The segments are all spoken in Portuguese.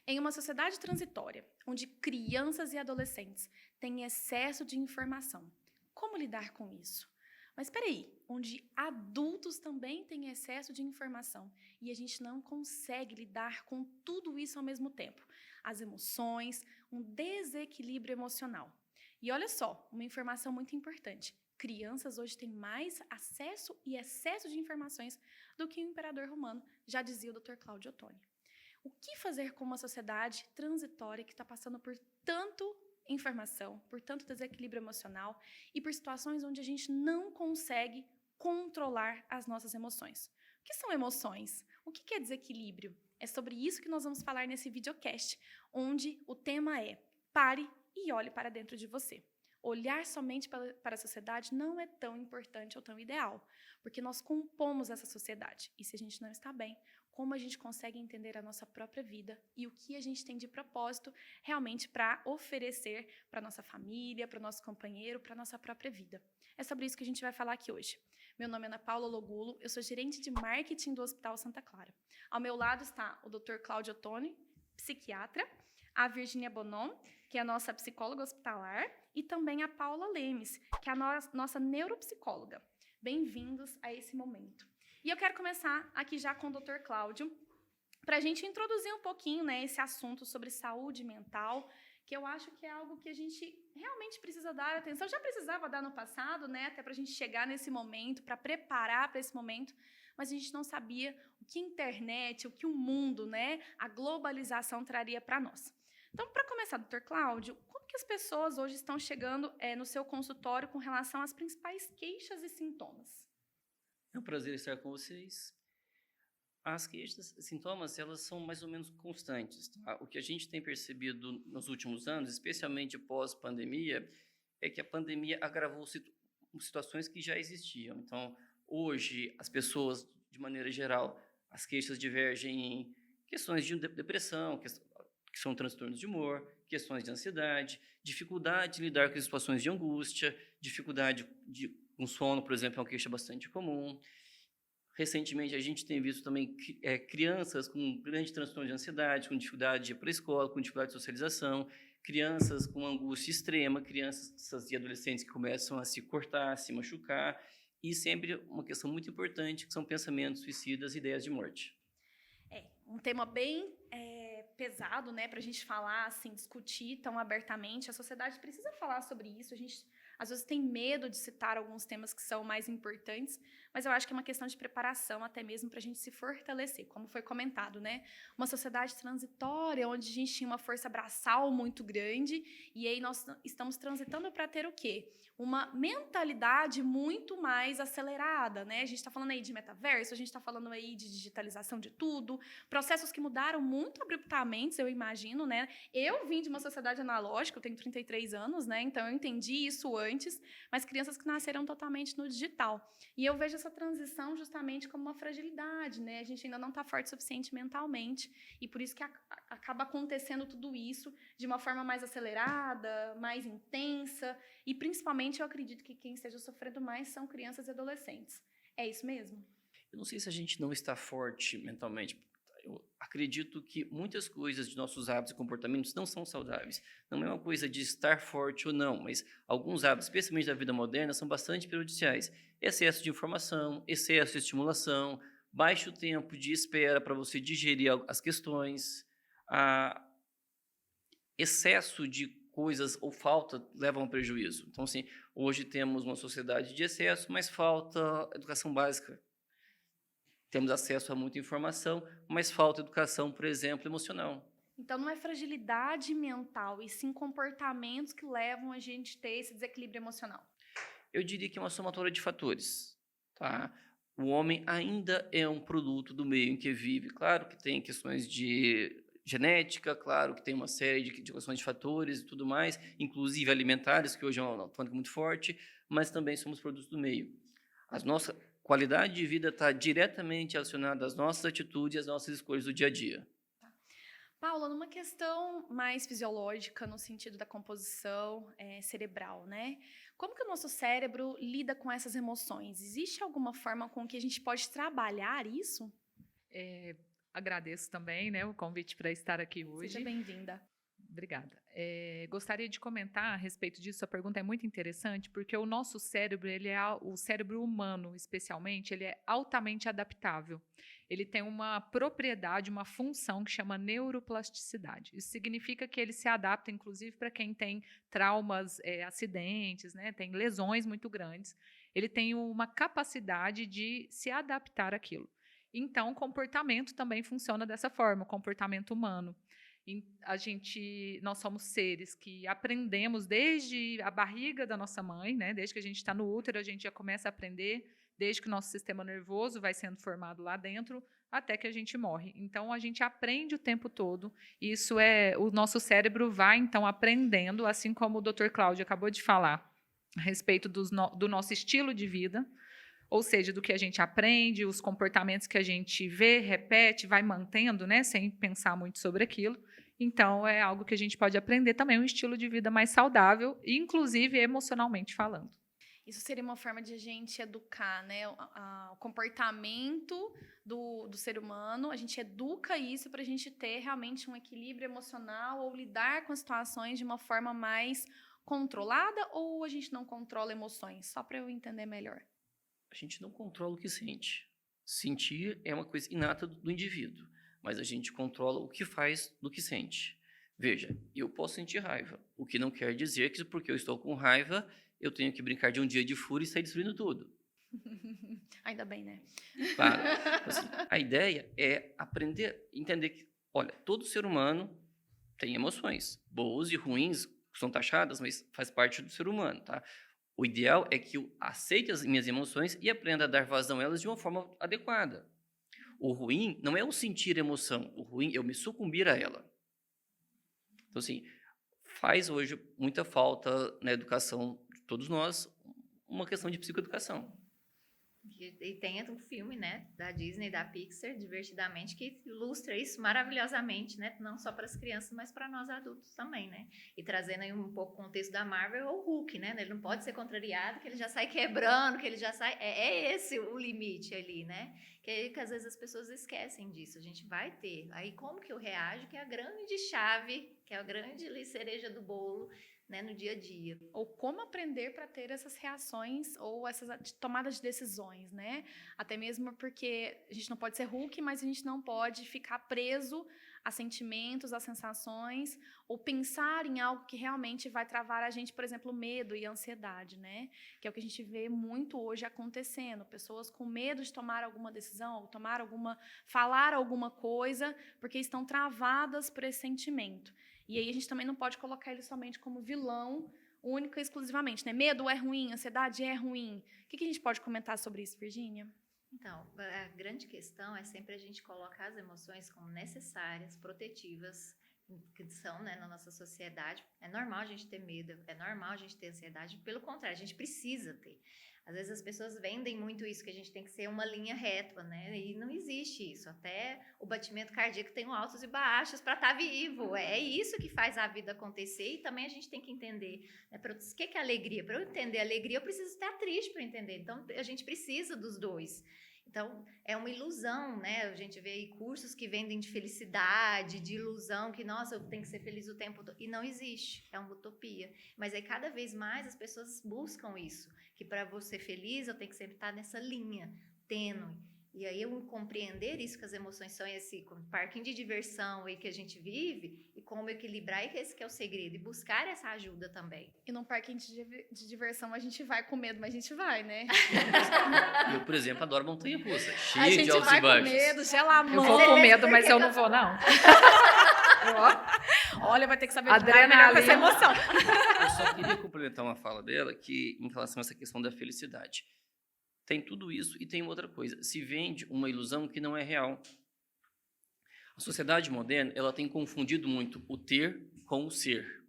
Em uma sociedade transitória, onde crianças e adolescentes têm excesso de informação, como lidar com isso? Mas espera aí, onde adultos também têm excesso de informação e a gente não consegue lidar com tudo isso ao mesmo tempo. As emoções, um desequilíbrio emocional. E olha só, uma informação muito importante. Crianças hoje têm mais acesso e excesso de informações do que o imperador romano, já dizia o Dr. Cláudio Ottoni. O que fazer com uma sociedade transitória que está passando por tanto informação, por tanto desequilíbrio emocional e por situações onde a gente não consegue controlar as nossas emoções? O que são emoções? O que é desequilíbrio? É sobre isso que nós vamos falar nesse videocast, onde o tema é pare e olhe para dentro de você. Olhar somente para a sociedade não é tão importante ou tão ideal, porque nós compomos essa sociedade. E se a gente não está bem, como a gente consegue entender a nossa própria vida e o que a gente tem de propósito realmente para oferecer para a nossa família, para o nosso companheiro, para a nossa própria vida. É sobre isso que a gente vai falar aqui hoje. Meu nome é Ana Paula Logulo, eu sou gerente de marketing do Hospital Santa Clara. Ao meu lado está o Dr. Cláudio Ottoni, psiquiatra, a Virgínia Bonon, que é a nossa psicóloga hospitalar, e também a Paula Lemes, que é a nossa neuropsicóloga. Bem-vindos a esse momento. E eu quero começar aqui já com o Dr. Cláudio, para a gente introduzir um pouquinho, né, esse assunto sobre saúde mental, que eu acho que é algo que a gente realmente precisa dar atenção. Já precisava dar no passado, né, até para a gente chegar nesse momento, para preparar para esse momento, mas a gente não sabia o que a internet, o que o mundo, né, a globalização traria para nós. Então, para começar, Dr. Cláudio, como que as pessoas hoje estão chegando no seu consultório com relação às principais queixas e sintomas? É um prazer estar com vocês. As queixas, sintomas, elas são mais ou menos constantes, tá? O que a gente tem percebido nos últimos anos, especialmente pós-pandemia, é que a pandemia agravou situações que já existiam. Então, hoje, as pessoas, de maneira geral, as queixas divergem em questões de depressão, que são transtornos de humor, questões de ansiedade, dificuldade de lidar com situações de angústia, dificuldade com sono, por exemplo, é uma queixa bastante comum. Recentemente, a gente tem visto também crianças com grande transtorno de ansiedade, com dificuldade de ir para a escola, com dificuldade de socialização, crianças com angústia extrema, crianças e adolescentes que começam a se cortar, a se machucar, e sempre uma questão muito importante, que são pensamentos suicidas e ideias de morte. É um tema bem pesado, né, para a gente falar, assim, discutir tão abertamente. A sociedade precisa falar sobre isso. A gente, às vezes, tem medo de citar alguns temas que são mais importantes, mas eu acho que é uma questão de preparação até mesmo para a gente se fortalecer, como foi comentado, né? Uma sociedade transitória, onde a gente tinha uma força braçal muito grande, e aí nós estamos transitando para ter o quê? Uma mentalidade muito mais acelerada, né? A gente está falando aí de metaverso, a gente está falando aí de digitalização de tudo, processos que mudaram muito abruptamente, eu imagino, né? Eu vim de uma sociedade analógica, eu tenho 33 anos, né? Então eu entendi isso antes, mas crianças que nasceram totalmente no digital. E eu vejo essa transição justamente como uma fragilidade, né? A gente ainda não está forte o suficiente mentalmente, e por isso que acaba acontecendo tudo isso de uma forma mais acelerada, mais intensa, e principalmente eu acredito que quem esteja sofrendo mais são crianças e adolescentes. É isso mesmo? Eu não sei se a gente não está forte mentalmente. Eu acredito que muitas coisas de nossos hábitos e comportamentos não são saudáveis. Não é uma coisa de estar forte ou não, mas alguns hábitos, especialmente da vida moderna, são bastante prejudiciais. Excesso de informação, excesso de estimulação, baixo tempo de espera para você digerir as questões, excesso de coisas ou falta levam a prejuízo. Então, assim, hoje temos uma sociedade de excesso, mas falta educação básica. Temos acesso a muita informação, mas falta educação, por exemplo, emocional. Então, não é fragilidade mental, e sim comportamentos que levam a gente a ter esse desequilíbrio emocional. Eu diria que é uma somatória de fatores, tá? O homem ainda é um produto do meio em que vive. Claro que tem questões de genética, claro que tem uma série de questões de fatores e tudo mais, inclusive alimentares, que hoje é uma tônica muito forte, mas também somos produtos do meio. A nossa qualidade de vida está diretamente relacionada às nossas atitudes e às nossas escolhas do dia a dia. Paula, numa questão mais fisiológica, no sentido da composição cerebral, né? Como que o nosso cérebro lida com essas emoções? Existe alguma forma com que a gente pode trabalhar isso? agradeço também, né, o convite para estar aqui hoje. Seja bem-vinda. Obrigada. Gostaria de comentar a respeito disso. A pergunta é muito interessante, porque o nosso cérebro, o cérebro humano, especialmente, ele é altamente adaptável. Ele tem uma propriedade, uma função que chama neuroplasticidade. Isso significa que ele se adapta, inclusive, para quem tem traumas, acidentes, né, tem lesões muito grandes. Ele tem uma capacidade de se adaptar àquilo. Então, o comportamento também funciona dessa forma, o comportamento humano. Nós somos seres que aprendemos desde a barriga da nossa mãe, né? Desde que a gente está no útero, a gente já começa a aprender, desde que o nosso sistema nervoso vai sendo formado lá dentro, até que a gente morre. Então, a gente aprende o tempo todo. O nosso cérebro vai, então, aprendendo, assim como o Dr. Cláudio acabou de falar, a respeito do nosso estilo de vida, ou seja, do que a gente aprende, os comportamentos que a gente vê, repete, vai mantendo, né, sem pensar muito sobre aquilo. Então, é algo que a gente pode aprender também, um estilo de vida mais saudável, inclusive emocionalmente falando. Isso seria uma forma de a gente educar, né, o comportamento do ser humano. A gente educa isso para a gente ter realmente um equilíbrio emocional ou lidar com as situações de uma forma mais controlada, ou a gente não controla emoções? Só para eu entender melhor. A gente não controla o que sente. Sentir é uma coisa inata do indivíduo, mas a gente controla o que faz do que sente. Veja, eu posso sentir raiva, o que não quer dizer que porque eu estou com raiva, eu tenho que brincar de um dia de fúria e sair destruindo tudo. Ainda bem, né? Claro. Assim, a ideia é aprender, entender que, olha, todo ser humano tem emoções, boas e ruins, são taxadas, mas faz parte do ser humano, tá? O ideal é que eu aceite as minhas emoções e aprenda a dar vazão a elas de uma forma adequada. O ruim não é o sentir emoção, o ruim é eu me sucumbir a ela. Então, assim, faz hoje muita falta na educação de todos nós uma questão de psicoeducação. E tem um filme, né, da Disney, da Pixar, Divertidamente, que ilustra isso maravilhosamente, né, não só para as crianças, mas para nós adultos também, né, e trazendo aí um pouco o contexto da Marvel, o Hulk, né, ele não pode ser contrariado, que ele já sai quebrando, que ele já sai, é esse o limite ali, né, que às vezes as pessoas esquecem disso, a gente vai ter, aí como que eu reajo, que é a grande chave, que é a grande cereja do bolo, né, no dia a dia. Ou como aprender para ter essas reações ou essas tomadas de decisões, né? Até mesmo porque a gente não pode ser Hulk, mas a gente não pode ficar preso a sentimentos, a sensações, ou pensar em algo que realmente vai travar a gente, por exemplo, medo e ansiedade, né? Que é o que a gente vê muito hoje acontecendo. Pessoas com medo de tomar alguma decisão, ou falar alguma coisa, porque estão travadas por esse sentimento. E aí a gente também não pode colocar ele somente como vilão, única e exclusivamente, né? Medo é ruim, ansiedade é ruim. O que a gente pode comentar sobre isso, Virgínia? Então, a grande questão é sempre a gente colocar as emoções como necessárias, protetivas, que são, né, na nossa sociedade. É normal a gente ter medo, é normal a gente ter ansiedade, pelo contrário, a gente precisa ter. Às vezes as pessoas vendem muito isso, que a gente tem que ser uma linha reta, né? E não existe isso. Até o batimento cardíaco tem altos e baixos para estar vivo. É isso que faz a vida acontecer e também a gente tem que entender. Né? O que é alegria? Para eu entender a alegria, eu preciso estar triste para entender. Então, a gente precisa dos dois. Então, é uma ilusão, né? A gente vê aí cursos que vendem de felicidade, de ilusão, que, nossa, eu tenho que ser feliz o tempo todo. E não existe, é uma utopia. Mas aí, cada vez mais, as pessoas buscam isso, que para você ser feliz, eu tenho que sempre estar nessa linha tênue. E aí, eu compreender isso, que as emoções são esse parquinho de diversão aí que a gente vive, e como equilibrar, e esse que é o segredo, e buscar essa ajuda também. E num parquinho de diversão a gente vai com medo, mas a gente vai, né? Eu, por exemplo, adoro montanha-russa, A cheia gente de altos vai e baixos. com medo, gelamão. Eu vou com medo, mas eu não vou, não. Olha, vai ter que saber lidar melhor com essa emoção. Eu só queria complementar uma fala dela, que em relação a essa questão da felicidade. Tem tudo isso e tem outra coisa. Se vende uma ilusão que não é real. A sociedade moderna, ela tem confundido muito o ter com o ser.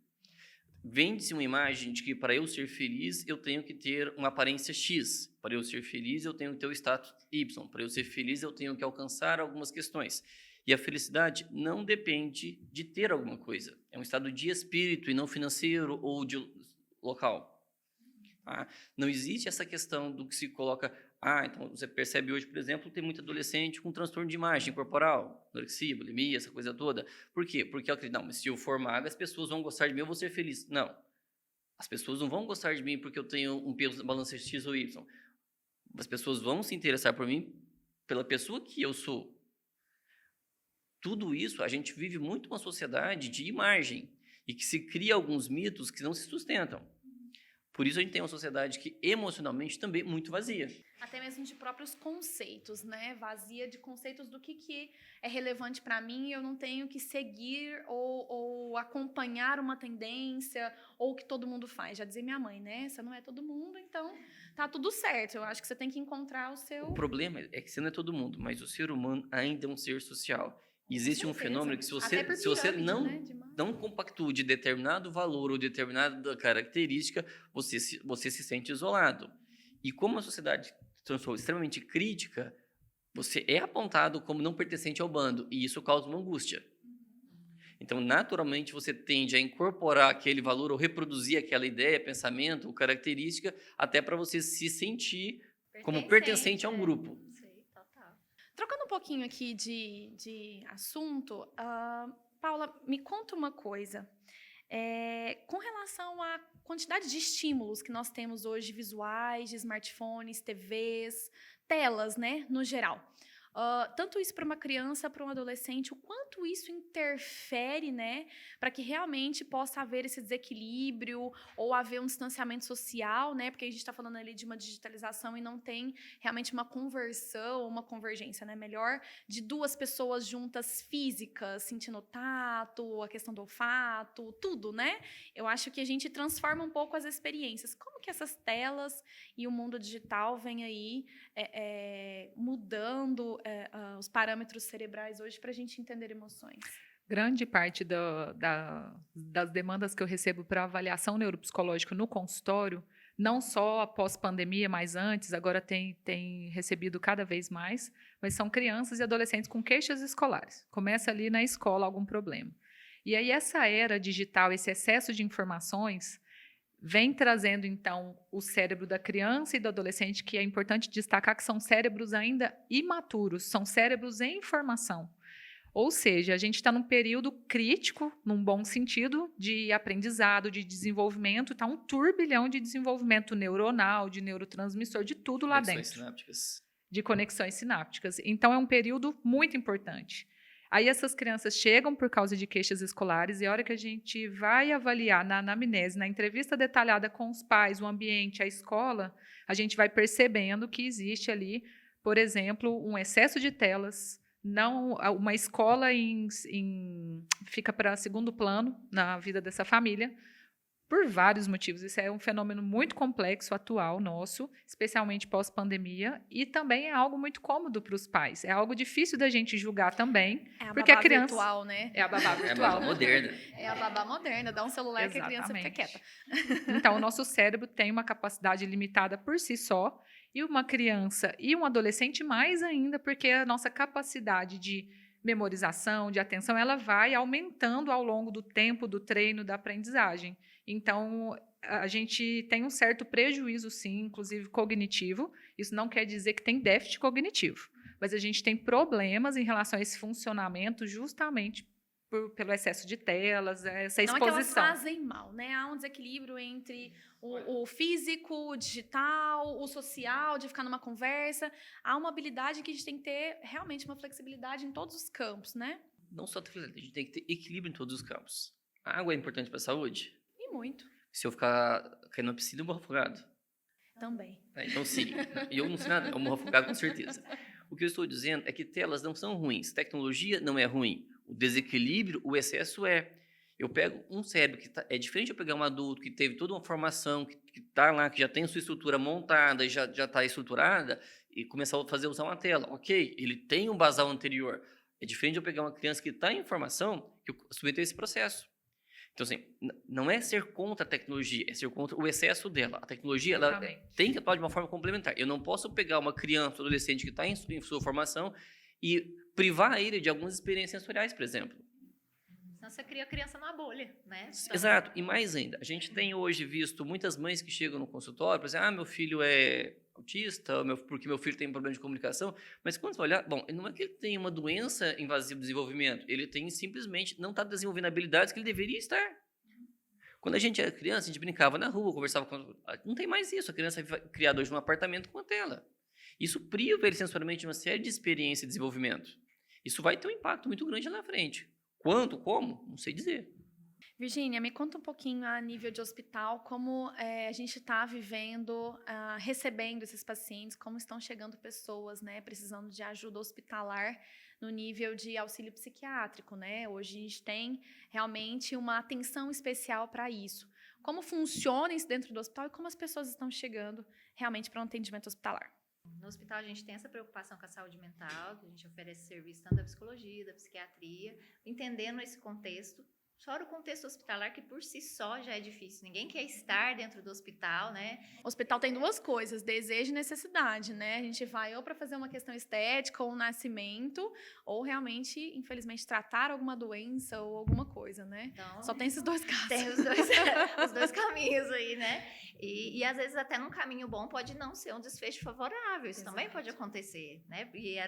Vende-se uma imagem de que para eu ser feliz, eu tenho que ter uma aparência X. Para eu ser feliz, eu tenho que ter o status Y. Para eu ser feliz, eu tenho que alcançar algumas questões. E a felicidade não depende de ter alguma coisa. É um estado de espírito e não financeiro ou de local. Tá? Não existe essa questão do que se coloca... então você percebe hoje, por exemplo, tem muito adolescente com transtorno de imagem corporal, anorexia, bulimia, essa coisa toda. Por quê? Porque eu acredito, não, mas se eu for magra, as pessoas vão gostar de mim, eu vou ser feliz. Não. As pessoas não vão gostar de mim porque eu tenho um peso na balança X ou Y. As pessoas vão se interessar por mim pela pessoa que eu sou. Tudo isso, a gente vive muito uma sociedade de imagem e que se cria alguns mitos que não se sustentam. Por isso a gente tem uma sociedade que emocionalmente também é muito vazia. Até mesmo de próprios conceitos, né? Vazia de conceitos do que é relevante para mim, eu não tenho que seguir ou acompanhar uma tendência ou o que todo mundo faz. Já dizia minha mãe, né? Você não é todo mundo, então tá tudo certo. Eu acho que você tem que encontrar o seu... O problema é que você não é todo mundo, mas o ser humano ainda é um ser social. Existe um fenômeno que se você não compactua de determinado valor ou determinada característica, você se sente isolado. E como a sociedade se transformou extremamente crítica, você é apontado como não pertencente ao bando, e isso causa uma angústia. Então, naturalmente, você tende a incorporar aquele valor ou reproduzir aquela ideia, pensamento ou característica, até para você se sentir como pertencente a um grupo. Trocando um pouquinho aqui de assunto, Paula, me conta uma coisa. Com relação à quantidade de estímulos que nós temos hoje, visuais, de smartphones, TVs, telas, né, no geral. Tanto isso para uma criança, para um adolescente, o quanto isso interfere, né, para que realmente possa haver esse desequilíbrio ou haver um distanciamento social, né, porque a gente está falando ali de uma digitalização e não tem realmente uma conversão, uma convergência, né, melhor, de duas pessoas juntas físicas, sentindo o tato, a questão do olfato, tudo, né? Eu acho que a gente transforma um pouco as experiências. Como que essas telas e o mundo digital vem aí mudando os parâmetros cerebrais hoje para a gente entender emoções? Grande parte das demandas que eu recebo para avaliação neuropsicológica no consultório, não só após pandemia, mas antes, agora tem recebido cada vez mais, mas são crianças e adolescentes com queixas escolares. Começa ali na escola algum problema. E aí essa era digital, esse excesso de informações, vem trazendo, então, o cérebro da criança e do adolescente, que é importante destacar que são cérebros ainda imaturos, são cérebros em formação. Ou seja, a gente está num período crítico, num bom sentido, de aprendizado, de desenvolvimento, está um turbilhão de desenvolvimento neuronal, de neurotransmissor, de tudo lá dentro. Sinápticas. De conexões sinápticas. Então, é um período muito importante. Aí essas crianças chegam por causa de queixas escolares e a hora que a gente vai avaliar na anamnese, na entrevista detalhada com os pais, o ambiente, a escola, a gente vai percebendo que existe ali, por exemplo, um excesso de telas, uma escola fica para segundo plano na vida dessa família, por vários motivos. Isso é um fenômeno muito complexo, atual, nosso, especialmente pós-pandemia, e também é algo muito cômodo para os pais. É algo difícil da gente julgar também. É a porque babá a criança virtual, né? É a babá virtual. É a babá moderna. É a babá moderna, dá um celular que a criança fica quieta. Então, o nosso cérebro tem uma capacidade limitada por si só, e uma criança e um adolescente mais ainda, porque a nossa capacidade de memorização, de atenção, ela vai aumentando ao longo do tempo, do treino, da aprendizagem. Então, a gente tem um certo prejuízo, sim, inclusive cognitivo. Isso não quer dizer que tem déficit cognitivo, mas a gente tem problemas em relação a esse funcionamento justamente pelo excesso de telas, essa exposição. Não é que elas fazem mal, né? Há um desequilíbrio entre o físico, o digital, o social, de ficar numa conversa. Há uma habilidade que a gente tem que ter realmente uma flexibilidade em todos os campos, né? Não só flexibilidade, a gente tem que ter equilíbrio em todos os campos. A água é importante para a saúde? E muito. Se eu ficar caindo na piscina, eu morro afogado. Também. Então, sim. E eu não sei nada, eu morro afogado com certeza. O que eu estou dizendo é que telas não são ruins. Tecnologia não é ruim. O desequilíbrio, o excesso é. Eu pego um cérebro que é diferente de eu pegar um adulto que teve toda uma formação, que está lá, que já tem sua estrutura montada, já está estruturada, e começar a usar uma tela. Ok, ele tem um basal anterior. É diferente de eu pegar uma criança que está em formação, que eu submeto a esse processo. Então, assim, não é ser contra a tecnologia, é ser contra o excesso dela. A tecnologia ela tem que atuar de uma forma complementar. Eu não posso pegar uma criança ou adolescente que está em sua formação e privar ele de algumas experiências sensoriais, por exemplo. Senão você cria a criança numa bolha, né? Então, Exato, e mais ainda, a gente tem hoje visto muitas mães que chegam no consultório para dizer, meu filho é autista, porque meu filho tem problema de comunicação, mas quando você vai olhar, bom, não é que ele tem uma doença invasiva do desenvolvimento, ele tem simplesmente, não está desenvolvendo habilidades que ele deveria estar. Quando a gente era criança, a gente brincava na rua, conversava com... Não tem mais isso, a criança é criada hoje num apartamento com a tela. Isso priva ele sensorialmente de uma série de experiência e desenvolvimento. Isso vai ter um impacto muito grande lá na frente. Quando, como? Não sei dizer. Virgínia, me conta um pouquinho a nível de hospital, como a gente está vivendo, recebendo esses pacientes, como estão chegando pessoas, né, precisando de ajuda hospitalar no nível de auxílio psiquiátrico, né? Hoje a gente tem realmente uma atenção especial para isso. Como funciona isso dentro do hospital e como as pessoas estão chegando realmente para um atendimento hospitalar? No hospital, a gente tem essa preocupação com a saúde mental, que a gente oferece serviço tanto da psicologia, da psiquiatria, entendendo esse contexto. Fora o contexto hospitalar, que por si só já é difícil. Ninguém quer estar dentro do hospital, né? O hospital tem duas coisas, desejo e necessidade, né? A gente vai ou para fazer uma questão estética ou um nascimento, ou realmente, infelizmente, tratar alguma doença ou alguma coisa, né? Então, só tem esses dois casos. Tem os dois caminhos aí, né? E às vezes até num caminho bom pode não ser um desfecho favorável. Isso também pode acontecer, né? E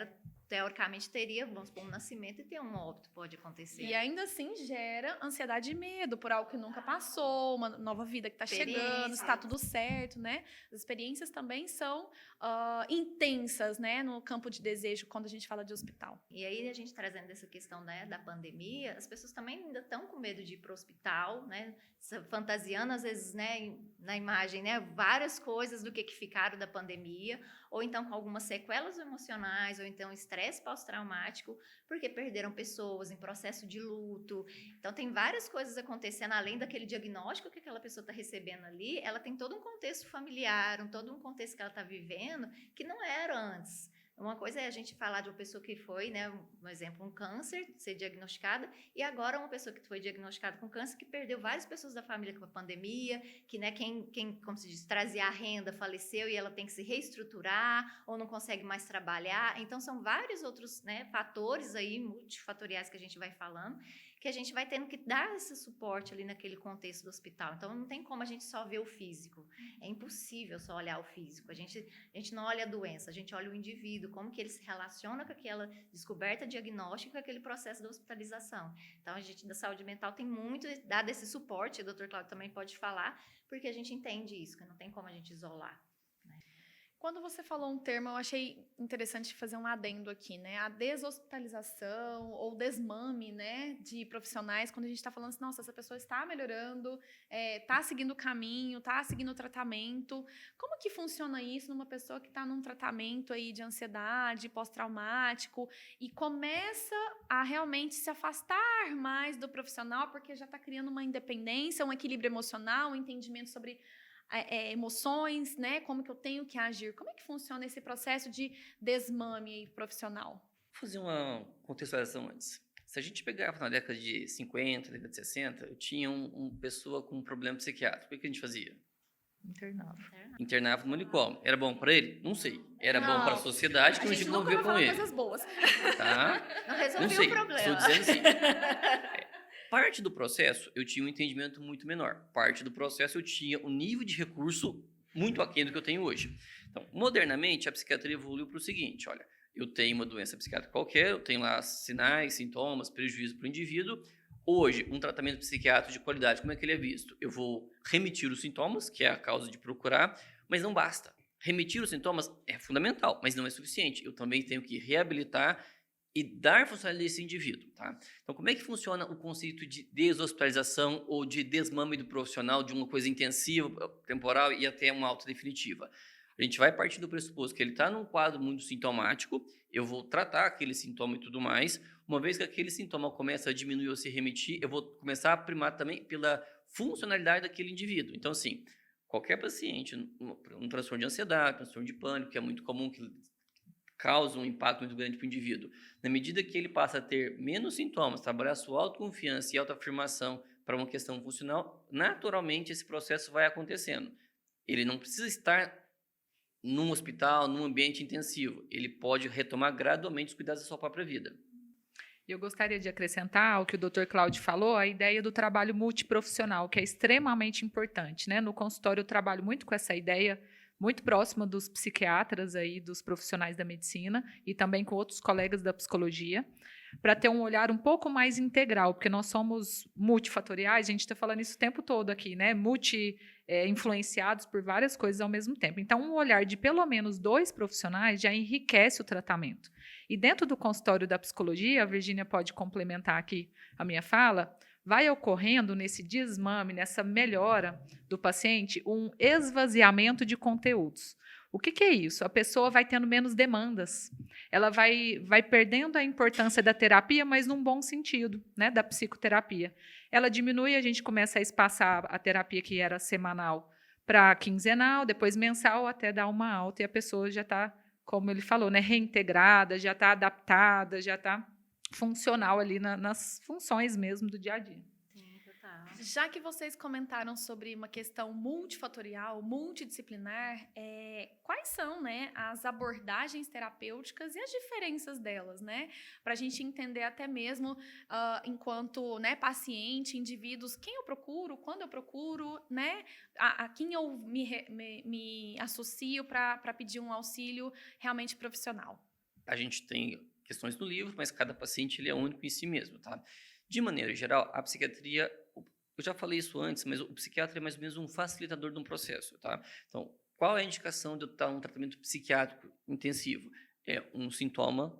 teoricamente teria, vamos supor, um nascimento e ter um óbito, pode acontecer. E ainda assim gera ansiedade e medo por algo que nunca passou, uma nova vida que está chegando, está tudo certo, né? As experiências também são intensas, né, no campo de desejo, quando a gente fala de hospital. E aí, a gente trazendo essa questão, né, da pandemia, as pessoas também ainda estão com medo de ir para o hospital, né, fantasiando, às vezes, né, na imagem, né, várias coisas do que ficaram da pandemia, ou então com algumas sequelas emocionais, ou então estresse pós-traumático, porque perderam pessoas em processo de luto. Então, tem várias coisas acontecendo, além daquele diagnóstico que aquela pessoa está recebendo ali, ela tem todo um contexto familiar, todo um contexto que ela está vivendo, que não era antes. Uma coisa é a gente falar de uma pessoa que foi, né, um exemplo, um câncer, ser diagnosticada, e agora uma pessoa que foi diagnosticada com câncer, que perdeu várias pessoas da família com a pandemia, que, né, quem como se diz, trazia a renda faleceu e ela tem que se reestruturar, ou não consegue mais trabalhar. Então, são vários outros, né, fatores aí, multifatoriais que a gente vai falando, que a gente vai tendo que dar esse suporte ali naquele contexto do hospital. Então, não tem como a gente só ver o físico. É impossível só olhar o físico. A gente não olha a doença, a gente olha o indivíduo, como que ele se relaciona com aquela descoberta diagnóstica, com aquele processo da hospitalização. Então, a gente da saúde mental tem muito dado esse suporte, o Dr. Cláudio também pode falar, porque a gente entende isso, que não tem como a gente isolar. Quando você falou um termo, eu achei interessante fazer um adendo aqui, né? A deshospitalização ou desmame, né, de profissionais, quando a gente está falando assim, nossa, essa pessoa está melhorando, está seguindo o caminho, está seguindo o tratamento. Como que funciona isso numa pessoa que está num tratamento aí de ansiedade, pós-traumático, e começa a realmente se afastar mais do profissional, porque já está criando uma independência, um equilíbrio emocional, um entendimento sobre emoções, né? Como que eu tenho que agir? Como é que funciona esse processo de desmame profissional? Vou fazer uma contextualização antes. Se a gente pegava na década de 50, década de 60, eu tinha uma pessoa com um problema psiquiátrico. O que a gente fazia? Internava no manicômio. Era bom para ele? Não sei. Era bom para a sociedade que a gente conviveu com ele. Coisas boas. Tá? Não resolveu não sei. o problema. Estou dizendo assim. Parte do processo, eu tinha um entendimento muito menor. Parte do processo, eu tinha um nível de recurso muito aquém do que eu tenho hoje. Então, modernamente, a psiquiatria evoluiu para o seguinte, olha, eu tenho uma doença psiquiátrica qualquer, eu tenho lá sinais, sintomas, prejuízo para o indivíduo. Hoje, um tratamento psiquiátrico de qualidade, como é que ele é visto? Eu vou remitir os sintomas, que é a causa de procurar, mas não basta. Remitir os sintomas é fundamental, mas não é suficiente. Eu também tenho que reabilitar e dar funcionalidade a esse indivíduo, tá? Então, como é que funciona o conceito de deshospitalização ou de desmame do profissional, de uma coisa intensiva, temporal e até uma alta definitiva? A gente vai partir do pressuposto que ele está num quadro muito sintomático, eu vou tratar aquele sintoma e tudo mais. Uma vez que aquele sintoma começa a diminuir ou se remitir, eu vou começar a primar também pela funcionalidade daquele indivíduo. Então, assim, qualquer paciente, um transtorno de ansiedade, transtorno de pânico, que é muito comum, que causa um impacto muito grande para o indivíduo. Na medida que ele passa a ter menos sintomas, trabalhar sua autoconfiança e autoafirmação para uma questão funcional, naturalmente esse processo vai acontecendo. Ele não precisa estar num hospital, num ambiente intensivo. Ele pode retomar gradualmente os cuidados da sua própria vida. Eu gostaria de acrescentar ao que o Dr. Cláudio falou, a ideia do trabalho multiprofissional, que é extremamente importante, né? No consultório eu trabalho muito com essa ideia, muito próxima dos psiquiatras aí, dos profissionais da medicina e também com outros colegas da psicologia, para ter um olhar um pouco mais integral, porque nós somos multifatoriais, a gente está falando isso o tempo todo aqui, né? Influenciados por várias coisas ao mesmo tempo. Então, um olhar de pelo menos 2 profissionais já enriquece o tratamento. E dentro do consultório da psicologia, a Virgínia pode complementar aqui a minha fala, vai ocorrendo nesse desmame, nessa melhora do paciente, um esvaziamento de conteúdos. O que é isso? A pessoa vai tendo menos demandas, ela vai perdendo a importância da terapia, mas num bom sentido, né, da psicoterapia. Ela diminui, a gente começa a espaçar a terapia que era semanal para quinzenal, depois mensal, até dar uma alta, e a pessoa já está, como ele falou, né, reintegrada, já está adaptada, já está funcional ali nas funções mesmo do dia a dia. Sim, total. Já que vocês comentaram sobre uma questão multifatorial, multidisciplinar, quais são, né, as abordagens terapêuticas e as diferenças delas, né? Para a gente entender até mesmo, enquanto, né, paciente, indivíduos, quem eu procuro, quando eu procuro, né? A quem eu me associo para pedir um auxílio realmente profissional. A gente tem questões no livro, mas cada paciente ele é único em si mesmo, tá? De maneira geral, a psiquiatria, eu já falei isso antes, mas o psiquiatra é mais ou menos um facilitador de um processo, tá? Então, qual é a indicação de eu estar um tratamento psiquiátrico intensivo? É um sintoma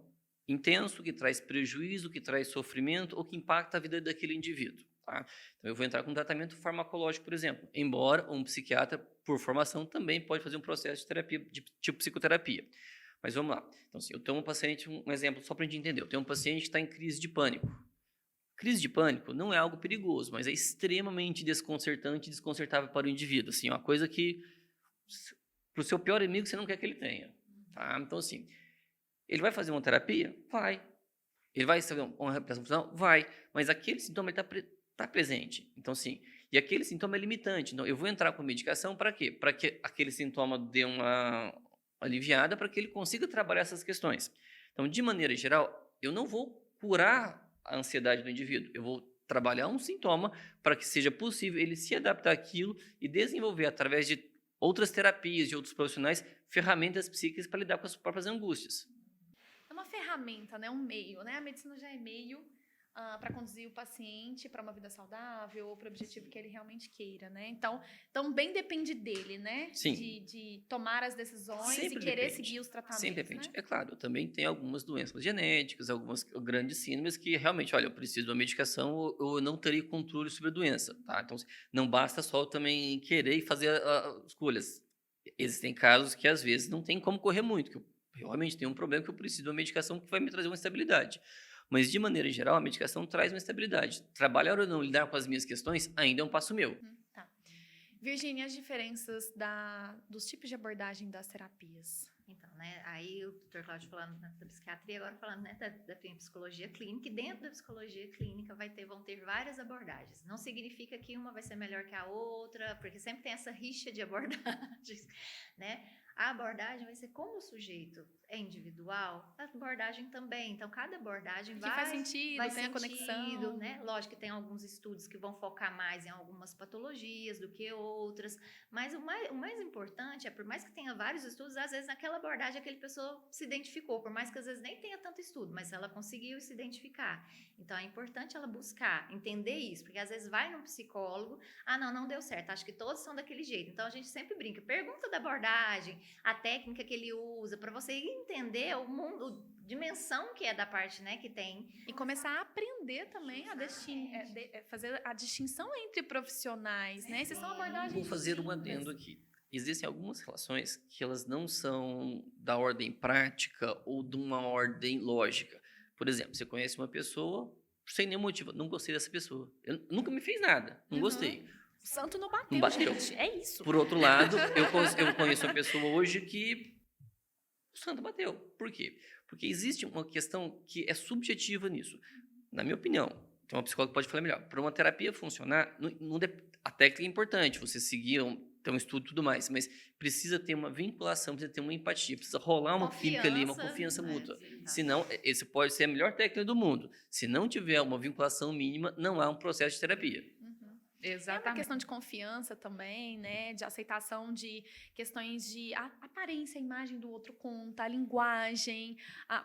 intenso que traz prejuízo, que traz sofrimento ou que impacta a vida daquele indivíduo, tá? Então, eu vou entrar com um tratamento farmacológico, por exemplo, embora um psiquiatra, por formação, também pode fazer um processo de terapia, de tipo psicoterapia. Mas vamos lá. Então, assim, eu tenho um paciente, um exemplo só para a gente entender. Eu tenho um paciente que está em crise de pânico. Crise de pânico não é algo perigoso, mas é extremamente desconcertante e desconcertável para o indivíduo. Assim, uma coisa que, para o seu pior inimigo, você não quer que ele tenha. Tá? Então, assim, ele vai fazer uma terapia? Vai. Ele vai fazer uma reabilitação? Vai. Mas aquele sintoma está presente. Então, assim, e aquele sintoma é limitante. Então, eu vou entrar com medicação para quê? Para que aquele sintoma dê uma aliviada, para que ele consiga trabalhar essas questões. Então, de maneira geral, eu não vou curar a ansiedade do indivíduo, eu vou trabalhar um sintoma para que seja possível ele se adaptar àquilo e desenvolver, através de outras terapias, de outros profissionais, ferramentas psíquicas para lidar com as próprias angústias. É uma ferramenta, né? Um meio, né? A medicina já é meio para conduzir o paciente para uma vida saudável ou para o objetivo que ele realmente queira, né? Então bem depende dele, né? Sim. De tomar as decisões Sempre e querer depende. seguir os tratamentos, Sempre depende. né? É claro, eu também tenho algumas doenças genéticas, algumas grandes síndromes que realmente, olha, eu preciso de uma medicação ou eu não teria controle sobre a doença, tá? Então, não basta só eu também querer e fazer escolhas. Existem casos que, às vezes, não tem como correr muito, que eu realmente tenho um problema que eu preciso de uma medicação que vai me trazer uma estabilidade. Mas, de maneira geral, a medicação traz uma estabilidade. Trabalhar ou não, lidar com as minhas questões, ainda é um passo meu. Tá. Virgínia, as diferenças dos tipos de abordagem das terapias? Então, né, aí o Dr. Cláudio falando da psiquiatria, agora falando, né, da psicologia clínica, e dentro da psicologia clínica vão ter várias abordagens. Não significa que uma vai ser melhor que a outra, porque sempre tem essa rixa de abordagens, né? A abordagem vai ser como o sujeito é individual, a abordagem também. Então, cada abordagem faz sentido, tem a conexão. Né? Lógico que tem alguns estudos que vão focar mais em algumas patologias do que outras, mas o mais importante é, por mais que tenha vários estudos, às vezes naquela abordagem aquele pessoa se identificou, por mais que às vezes nem tenha tanto estudo, mas ela conseguiu se identificar. Então, é importante ela buscar, entender isso, porque às vezes vai num psicólogo, não deu certo, acho que todos são daquele jeito. Então, a gente sempre brinca, pergunta da abordagem, a técnica que ele usa, para você entender o mundo, a dimensão que é da parte, né, que tem. E começar a aprender também fazer a distinção entre profissionais, né? Essas são abordagens Vou fazer um adendo aqui. Existem algumas relações que elas não são da ordem prática ou de uma ordem lógica. Por exemplo, você conhece uma pessoa sem nenhum motivo. Não gostei dessa pessoa. Nunca me fez nada. Não gostei. O santo não bateu, Não bateu. gente. É isso. Por outro lado, eu conheço uma pessoa hoje que o santo bateu. Por quê? Porque existe uma questão que é subjetiva nisso. Na minha opinião, tem uma psicóloga que pode falar melhor. Para uma terapia funcionar, a técnica é importante. Você seguir ter um estudo e tudo mais, mas precisa ter uma vinculação, precisa ter uma empatia, precisa rolar uma química ali, uma confiança mútua. Senão, esse pode ser a melhor técnica do mundo. Se não tiver uma vinculação mínima, não há um processo de terapia. Exatamente. É uma questão de confiança também, né? De aceitação de questões de aparência, a imagem do outro conta, a linguagem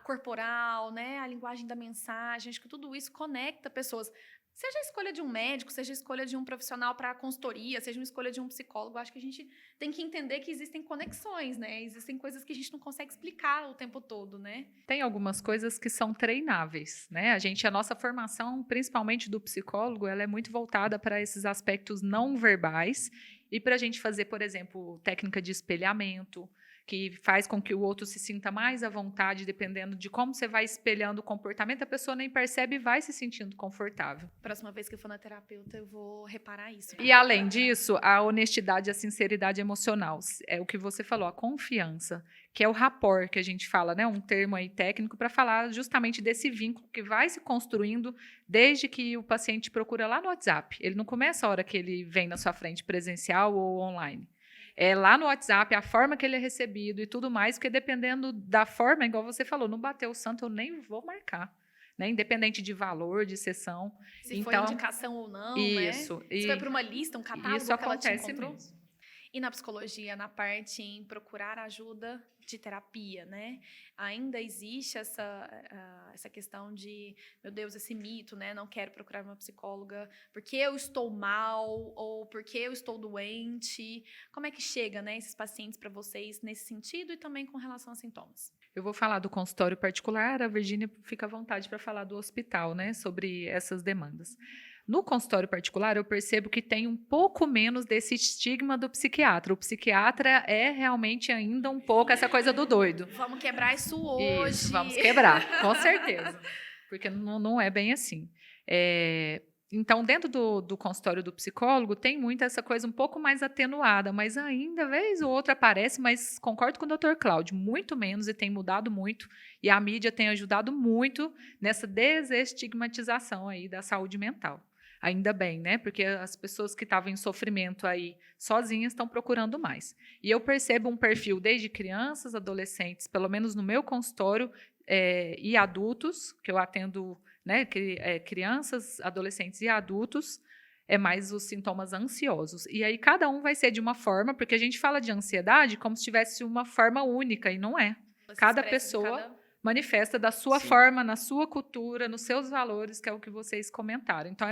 corporal, né? A linguagem da mensagem. Acho que tudo isso conecta pessoas. Seja a escolha de um médico, seja a escolha de um profissional para consultoria, seja uma escolha de um psicólogo, acho que a gente tem que entender que existem conexões, né? Existem coisas que a gente não consegue explicar o tempo todo, né? Tem algumas coisas que são treináveis, né? A nossa formação, principalmente do psicólogo, ela é muito voltada para esses aspectos não verbais e para a gente fazer, por exemplo, técnica de espelhamento, que faz com que o outro se sinta mais à vontade, dependendo de como você vai espelhando o comportamento, a pessoa nem percebe e vai se sentindo confortável. Próxima vez que eu for na terapeuta, eu vou reparar isso. E, além disso, a honestidade e a sinceridade emocional. É o que você falou, a confiança, que é o rapport que a gente fala, né? Um termo aí técnico para falar justamente desse vínculo que vai se construindo desde que o paciente procura lá no WhatsApp. Ele não começa a hora que ele vem na sua frente presencial ou online. É lá no WhatsApp, a forma que ele é recebido e tudo mais, porque dependendo da forma, igual você falou, não bateu o santo, eu nem vou marcar, né? Independente de valor, de sessão. Se foi indicação ou não, isso, né? Se foi para uma lista, um catálogo isso que ela te acontece encontrou. mesmo. E na psicologia, na parte em procurar ajuda de terapia, né? Ainda existe essa questão de, meu Deus, esse mito, né? Não quero procurar uma psicóloga porque eu estou mal ou porque eu estou doente. Como é que chega, né, esses pacientes para vocês nesse sentido e também com relação a sintomas? Eu vou falar do consultório particular, a Virgínia fica à vontade para falar do hospital, né? Sobre essas demandas. No consultório particular, eu percebo que tem um pouco menos desse estigma do psiquiatra. O psiquiatra é realmente ainda um pouco essa coisa do doido. Vamos quebrar isso hoje. Isso, vamos quebrar, com certeza. Porque não é bem assim. Então, dentro do consultório do psicólogo, tem muito essa coisa um pouco mais atenuada, mas ainda, vez ou outra, aparece, mas concordo com o Dr. Cláudio, muito menos e tem mudado muito, e a mídia tem ajudado muito nessa desestigmatização aí da saúde mental. Ainda bem, né? Porque as pessoas que estavam em sofrimento aí sozinhas estão procurando mais. E eu percebo um perfil desde crianças, adolescentes, pelo menos no meu consultório, e adultos, que eu atendo, né, crianças, adolescentes e adultos, é mais os sintomas ansiosos. E aí cada um vai ser de uma forma, porque a gente fala de ansiedade como se tivesse uma forma única, e não é. Cada pessoa manifesta da sua forma, na sua cultura, nos seus valores, que é o que vocês comentaram. Então,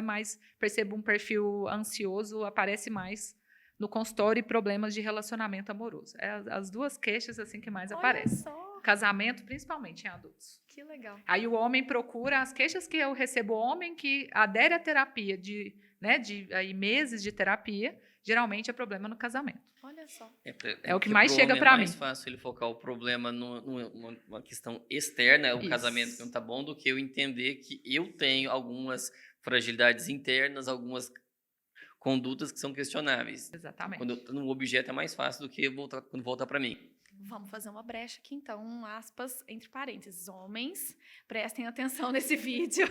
percebo um perfil ansioso, aparece mais no consultório e problemas de relacionamento amoroso. É as duas queixas assim que mais aparecem. Só. Casamento, principalmente em adultos. Que legal. Aí o homem procura, as queixas que eu recebo, o homem que adere à terapia, aí meses de terapia, geralmente é problema no casamento. Olha só. É o que mais chega para mim. É mais fácil ele focar o problema numa questão externa, o casamento que não está bom, do que eu entender que eu tenho algumas fragilidades internas, algumas condutas que são questionáveis. Exatamente. Quando eu estou no objeto é mais fácil do que quando voltar para mim. Vamos fazer uma brecha aqui, então, aspas, entre parênteses. Homens, prestem atenção nesse vídeo.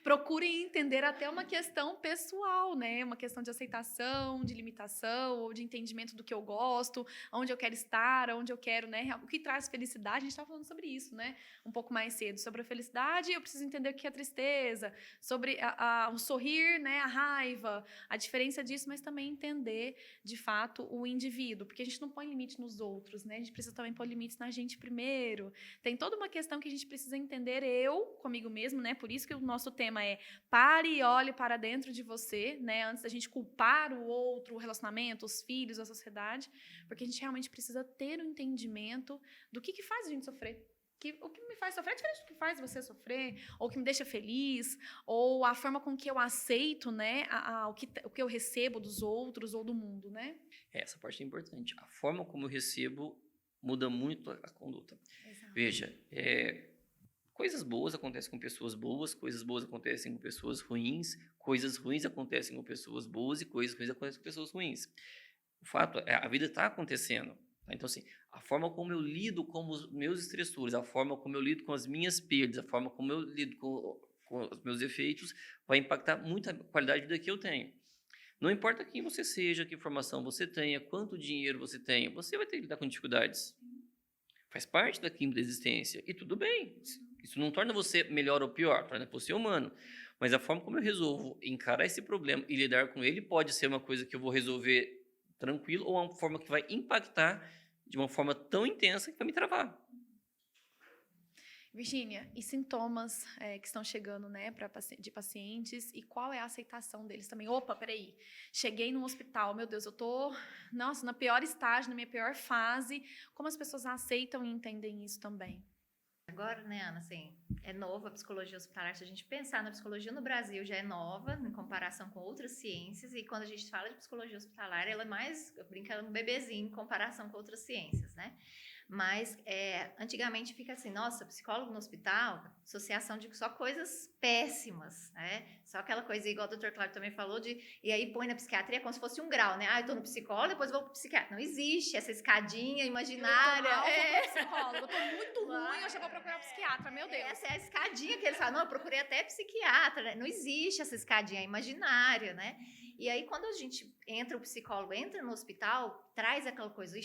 Procurem entender até uma questão pessoal, né? Uma questão de aceitação, de limitação, ou de entendimento do que eu gosto, onde eu quero estar, onde eu quero, né? O que traz felicidade. A gente estava falando sobre isso, né? Um pouco mais cedo. Sobre a felicidade, eu preciso entender o que é tristeza. Sobre o sorrir, né? A raiva. A diferença disso, mas também entender, de fato, o indivíduo. Porque a gente não põe limite nos outros, né? A gente precisa também pôr limites na gente primeiro. Tem toda uma questão que a gente precisa entender comigo mesmo, né? Por isso que o nosso tema é pare e olhe para dentro de você, né? Antes da gente culpar o outro, o relacionamento, os filhos, a sociedade, porque a gente realmente precisa ter um entendimento do que faz a gente sofrer. O que me faz sofrer é diferente do que faz você sofrer, ou o que me deixa feliz, ou a forma com que eu aceito, né, o que eu recebo dos outros ou do mundo, né? Essa parte é importante. A forma como eu recebo muda muito a conduta. Exato. Veja, coisas boas acontecem com pessoas boas, coisas boas acontecem com pessoas ruins, coisas ruins acontecem com pessoas boas e coisas ruins acontecem com pessoas ruins. O fato é, a vida está acontecendo. Então, assim, a forma como eu lido com os meus estressores, a forma como eu lido com as minhas perdas, a forma como eu lido com os meus efeitos, vai impactar muito a qualidade de vida que eu tenho. Não importa quem você seja, que formação você tenha, quanto dinheiro você tenha, você vai ter que lidar com dificuldades. Faz parte da química da existência. E tudo bem. Isso não torna você melhor ou pior, torna você humano. Mas a forma como eu resolvo encarar esse problema e lidar com ele pode ser uma coisa que eu vou resolver tranquilo ou uma forma que vai impactar de uma forma tão intensa que vai me travar. Virgínia, e sintomas que estão chegando, né, de pacientes, e qual é a aceitação deles também? Opa, peraí, cheguei no hospital, meu Deus, eu tô, nossa, na pior estágio, na minha pior fase. Como as pessoas aceitam e entendem isso também? Agora, né, Ana, assim, é nova a psicologia hospitalar. Se a gente pensar na psicologia no Brasil, já é nova em comparação com outras ciências, e quando a gente fala de psicologia hospitalar, ela é mais, eu brinco, ela é um bebezinho em comparação com outras ciências, né? Mas antigamente fica assim, nossa, psicólogo no hospital, associação de só coisas péssimas, né? Só aquela coisa, igual o Dr. Cláudio também falou, e aí põe na psiquiatria como se fosse um grau, né? Eu tô no psicólogo, depois vou pro psiquiatra. Não existe essa escadinha imaginária. Eu vou pro psicólogo, eu tô muito ruim, eu já vou procurar um psiquiatra, meu Deus. Essa é a escadinha que eles falam, não, eu procurei até psiquiatra, né? Não existe essa escadinha imaginária, né? E aí, quando a gente o psicólogo entra no hospital, traz aquela coisa,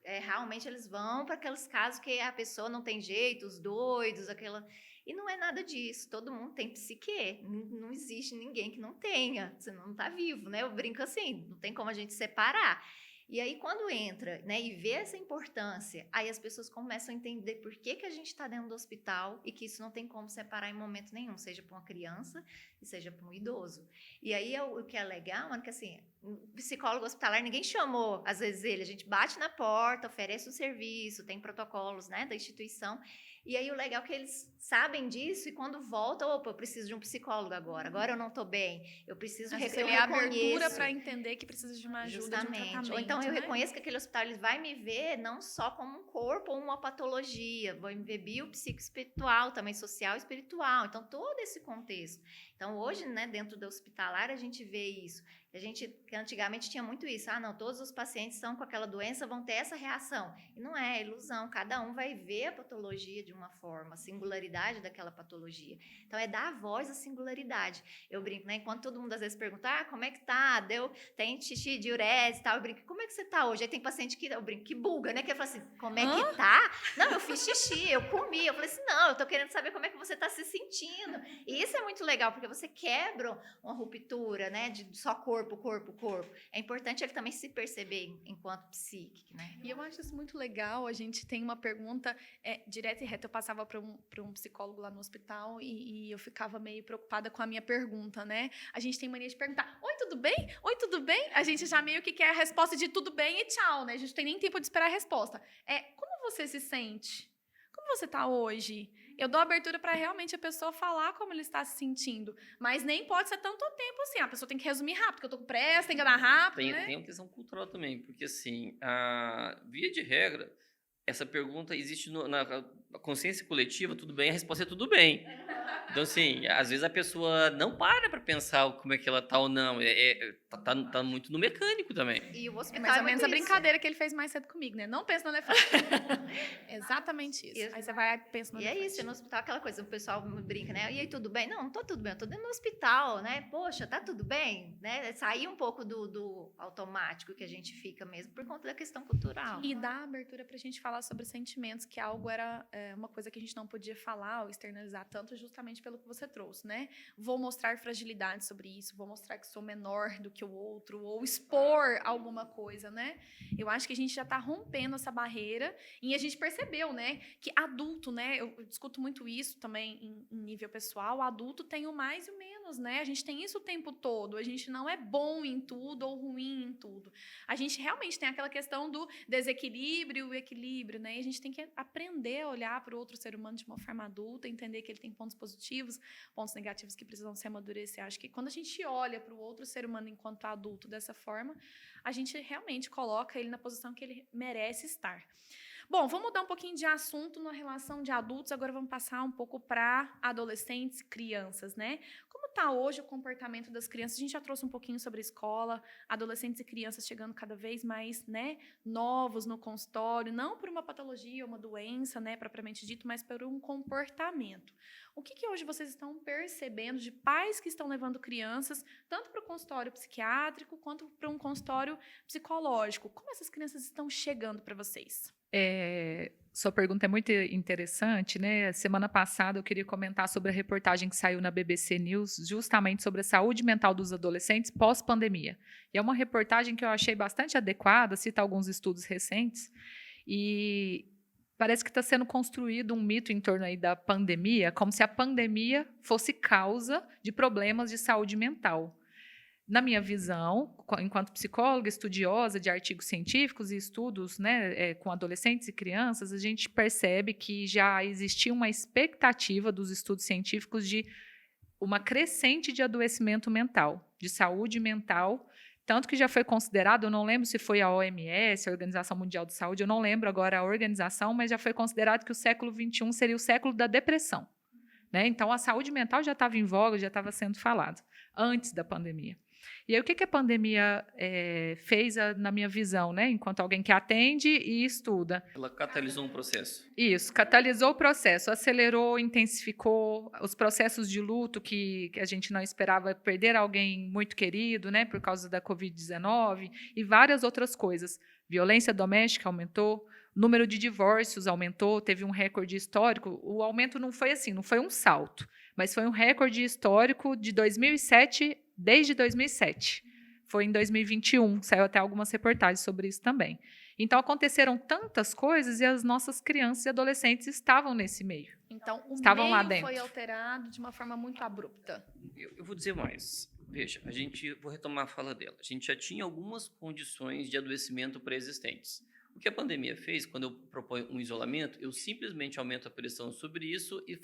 realmente eles vão para aqueles casos que a pessoa não tem jeito, os doidos, e não é nada disso, todo mundo tem psique, não existe ninguém que não tenha, você não tá vivo, né? Eu brinco assim, não tem como a gente separar. E aí, quando entra, né, e vê essa importância, aí as pessoas começam a entender por que a gente está dentro do hospital e que isso não tem como separar em momento nenhum, seja para uma criança e seja para um idoso. E aí, o que é legal, mano, que assim, o psicólogo hospitalar, ninguém chamou, às vezes, a gente bate na porta, oferece o serviço, tem protocolos, né, da instituição. E aí o legal é que eles sabem disso e quando voltam, opa, eu preciso de um psicólogo agora eu não tô bem, eu preciso receber a abertura para entender que precisa de uma ajuda, justamente, de um tratamento. Ou então eu né? reconheço que aquele hospital ele vai me ver não só como um corpo ou uma patologia, vai me ver biopsicoespiritual, também social e espiritual, então todo esse contexto. Então hoje, né, dentro do hospitalar a gente vê isso. Que antigamente tinha muito isso, não, todos os pacientes estão com aquela doença, vão ter essa reação. E não é ilusão, cada um vai ver a patologia de uma forma, a singularidade daquela patologia. Então, é dar voz à singularidade. Eu brinco, né, enquanto todo mundo às vezes pergunta, como é que tá? Tem xixi, diurese e tal, eu brinco, como é que você tá hoje? Aí tem paciente que, eu brinco, que buga, né, que fala assim, como é que tá? Não, eu fiz xixi, eu comi. Eu falei assim, não, eu tô querendo saber como é que você tá se sentindo. E isso é muito legal, porque você quebra uma ruptura, né, de só corpo. É importante ele também se perceber enquanto psíquico, né? E eu acho isso muito legal. A gente tem uma pergunta direta e reta. Eu passava para um psicólogo lá no hospital e eu ficava meio preocupada com a minha pergunta, né? A gente tem mania de perguntar, oi, tudo bem? Oi, tudo bem? A gente já meio que quer a resposta de tudo bem e tchau, né? A gente não tem nem tempo de esperar a resposta. Como você se sente? Como você está hoje? Eu dou abertura para realmente a pessoa falar como ele está se sentindo. Mas nem pode ser tanto tempo assim. A pessoa tem que resumir rápido, porque eu tô com pressa, tem que andar rápido, né? Tem uma questão cultural também, porque assim, via de regra, essa pergunta existe na consciência coletiva, tudo bem, a resposta é tudo bem. Então, assim, às vezes a pessoa não para pensar como é que ela tá ou não. Tá muito no mecânico também. E o hospital mais ou menos a brincadeira que ele fez mais cedo comigo, né? Não pensa no elefante. Exatamente isso. Aí você vai e pensa no elefante. E é isso, no hospital aquela coisa, o pessoal brinca, né? E aí, tudo bem? Não tô tudo bem, eu tô dentro do hospital, né? Poxa, tá tudo bem? Né? Sair um pouco do automático que a gente fica mesmo, por conta da questão cultural. E dá abertura pra gente falar sobre sentimentos, que algo era uma coisa que a gente não podia falar ou externalizar tanto, justamente pelo que você trouxe, né? Vou mostrar fragilidade sobre isso, vou mostrar que sou menor do que o outro, ou expor alguma coisa, né? Eu acho que a gente já tá rompendo essa barreira e a gente percebeu, né? Que adulto, né? Eu discuto muito isso também em nível pessoal, o adulto tem o mais e o menos, né? A gente tem isso o tempo todo, a gente não é bom em tudo ou ruim em tudo. A gente realmente tem aquela questão do desequilíbrio e o equilíbrio, né? E a gente tem que aprender a olhar para o outro ser humano de uma forma adulta, entender que ele tem pontos positivos, pontos negativos que precisam se amadurecer. Acho que quando a gente olha para o outro ser humano enquanto adulto dessa forma, a gente realmente coloca ele na posição que ele merece estar. Bom, vamos mudar um pouquinho de assunto na relação de adultos, agora vamos passar um pouco para adolescentes e crianças, né? Como está hoje o comportamento das crianças? A gente já trouxe um pouquinho sobre a escola, adolescentes e crianças chegando cada vez mais, né, novos no consultório, não por uma patologia ou uma doença, né, propriamente dito, mas por um comportamento. O que hoje vocês estão percebendo de pais que estão levando crianças tanto para o consultório psiquiátrico quanto para um consultório psicológico? Como essas crianças estão chegando para vocês? Sua pergunta é muito interessante, né? Semana passada eu queria comentar sobre a reportagem que saiu na BBC News, justamente sobre a saúde mental dos adolescentes pós-pandemia. E é uma reportagem que eu achei bastante adequada, cita alguns estudos recentes, e parece que está sendo construído um mito em torno aí da pandemia, como se a pandemia fosse causa de problemas de saúde mental. Na minha visão, enquanto psicóloga, estudiosa de artigos científicos e estudos, né, com adolescentes e crianças, a gente percebe que já existia uma expectativa dos estudos científicos de uma crescente de adoecimento mental, de saúde mental, tanto que já foi considerado, eu não lembro se foi a OMS, a Organização Mundial de Saúde, eu não lembro agora a organização, mas já foi considerado que o século XXI seria o século da depressão, né? Então, a saúde mental já estava em voga, já estava sendo falado, antes da pandemia. E aí, o que a pandemia fez, na minha visão, né? Enquanto alguém que atende e estuda? Ela catalisou um processo. Isso, catalisou o processo, acelerou, intensificou os processos de luto que a gente não esperava, perder alguém muito querido, né? Por causa da Covid-19 e várias outras coisas. Violência doméstica aumentou, o número de divórcios aumentou, teve um recorde histórico. O aumento não foi assim, não foi um salto, mas foi um recorde histórico de 2007, desde 2007. Foi em 2021, saiu até algumas reportagens sobre isso também. Então, aconteceram tantas coisas e as nossas crianças e adolescentes estavam nesse meio. Então, o Estavam lá meio dentro. foi alterado de uma forma muito abrupta. Eu vou dizer mais. Veja, vou retomar a fala dela. A gente já tinha algumas condições de adoecimento pré-existentes. O que a pandemia fez, quando eu proponho um isolamento, eu simplesmente aumento a pressão sobre isso e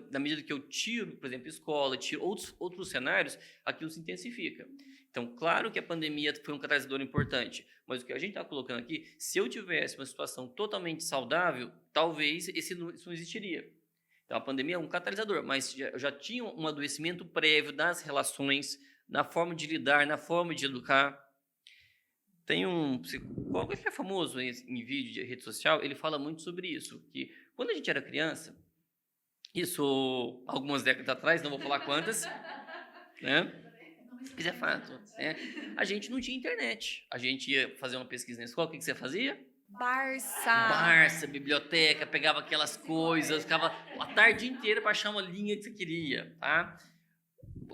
na medida que eu tiro, por exemplo, escola, tiro outros cenários, aquilo se intensifica. Então, claro que a pandemia foi um catalisador importante, mas o que a gente está colocando aqui, se eu tivesse uma situação totalmente saudável, talvez isso não existiria. Então, a pandemia é um catalisador, mas eu já tinha um adoecimento prévio das relações, na forma de lidar, na forma de educar. Tem um psicólogo que é famoso em vídeo de rede social, ele fala muito sobre isso, que quando a gente era criança, isso algumas décadas atrás, não vou falar quantas, né? Mas é fato, né? A gente não tinha internet. A gente ia fazer uma pesquisa na escola, o que você fazia? Barça, biblioteca, pegava aquelas coisas, ficava a tarde inteira para achar uma linha que você queria, tá?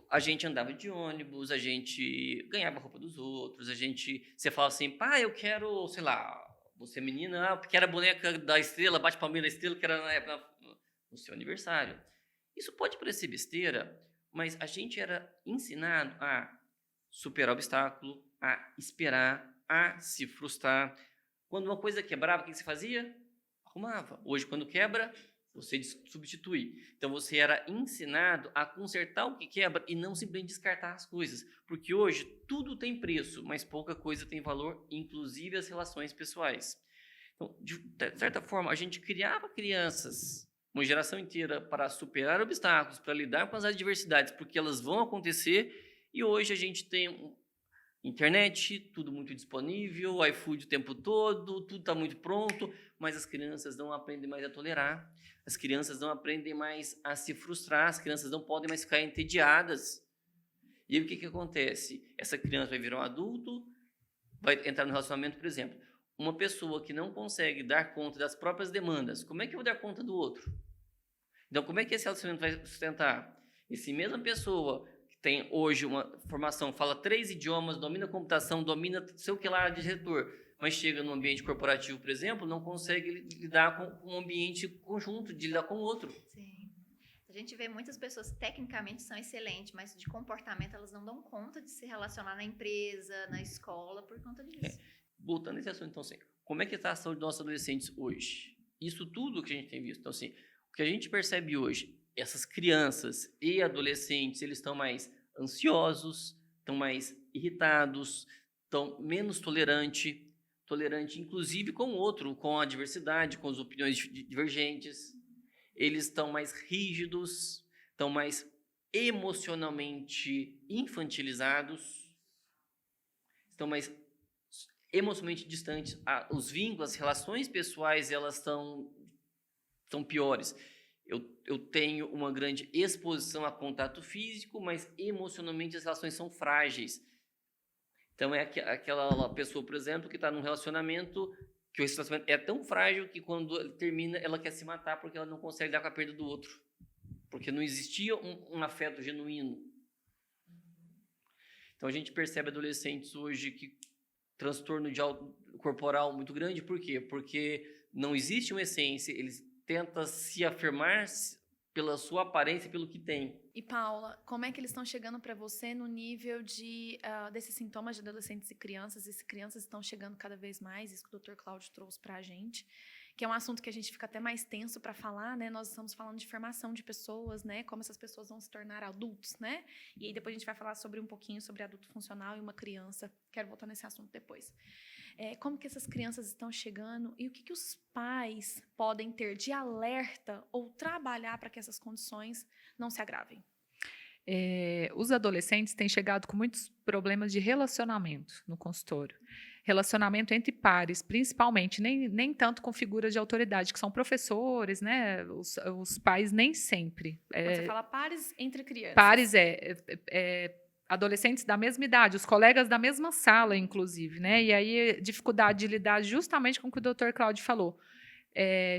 A gente andava de ônibus, a gente ganhava roupa dos outros, você falava assim, pá, eu quero, sei lá, você menina, que era a boneca da estrela, bate palmeira da estrela, que era na época no seu aniversário. Isso pode parecer besteira, mas a gente era ensinado a superar o obstáculo, a esperar, a se frustrar. Quando uma coisa quebrava, o que você fazia? Arrumava. Hoje, quando quebra, você substitui. Então, você era ensinado a consertar o que quebra e não simplesmente descartar as coisas. Porque hoje, tudo tem preço, mas pouca coisa tem valor, inclusive as relações pessoais. Então, de certa forma, a gente criava crianças, uma geração inteira, para superar obstáculos, para lidar com as adversidades, porque elas vão acontecer, e hoje a gente tem internet, tudo muito disponível, iFood o tempo todo, tudo está muito pronto, mas as crianças não aprendem mais a tolerar, as crianças não aprendem mais a se frustrar, as crianças não podem mais ficar entediadas. E aí o que acontece? Essa criança vai virar um adulto, vai entrar no relacionamento, por exemplo. Uma pessoa que não consegue dar conta das próprias demandas, como é que eu vou dar conta do outro? Então, como é que esse relacionamento vai sustentar? E se mesma pessoa que tem hoje uma formação, fala 3 idiomas, domina a computação, domina sei o que lá de diretor, mas chega no ambiente corporativo, por exemplo, não consegue lidar com um ambiente conjunto, de lidar com o outro. Sim. A gente vê muitas pessoas tecnicamente são excelentes, mas de comportamento elas não dão conta de se relacionar na empresa, na escola, por conta disso. Voltando a esse assunto, então, assim, como é que está a saúde dos nossos adolescentes hoje? Isso tudo que a gente tem visto. Então, assim, o que a gente percebe hoje, essas crianças e adolescentes, eles estão mais ansiosos, estão mais irritados, estão menos tolerante inclusive com o outro, com a diversidade, com as opiniões divergentes. Eles estão mais rígidos, estão mais emocionalmente infantilizados, estão mais emocionalmente distantes. Os vínculos, as relações pessoais, elas estão piores. eu tenho uma grande exposição a contato físico, mas emocionalmente as relações são frágeis. Então, é aquela pessoa, por exemplo, que está num relacionamento que o relacionamento é tão frágil que quando termina, ela quer se matar porque ela não consegue dar com a perda do outro. Porque não existia um afeto genuíno. Então, a gente percebe adolescentes hoje que transtorno corporal muito grande. Por quê? Porque não existe uma essência, eles tentam se afirmar pela sua aparência, pelo que tem. E, Paula, como é que eles estão chegando para você no nível desses sintomas de adolescentes e crianças? Essas crianças estão chegando cada vez mais, isso que o Dr. Cláudio trouxe para a gente, que é um assunto que a gente fica até mais tenso para falar, né? Nós estamos falando de formação de pessoas, né? Como essas pessoas vão se tornar adultos, né? E aí depois a gente vai falar um pouquinho sobre adulto funcional e uma criança. Quero voltar nesse assunto depois. Como que essas crianças estão chegando e o que os pais podem ter de alerta ou trabalhar para que essas condições não se agravem? Os adolescentes têm chegado com muitos problemas de relacionamento no consultório. Relacionamento entre pares, principalmente, nem tanto com figuras de autoridade, que são professores, né? Os pais nem sempre. Quando você fala pares entre crianças. Pares adolescentes da mesma idade, os colegas da mesma sala, inclusive, né? E aí, dificuldade de lidar justamente com o que o Dr. Cláudio falou.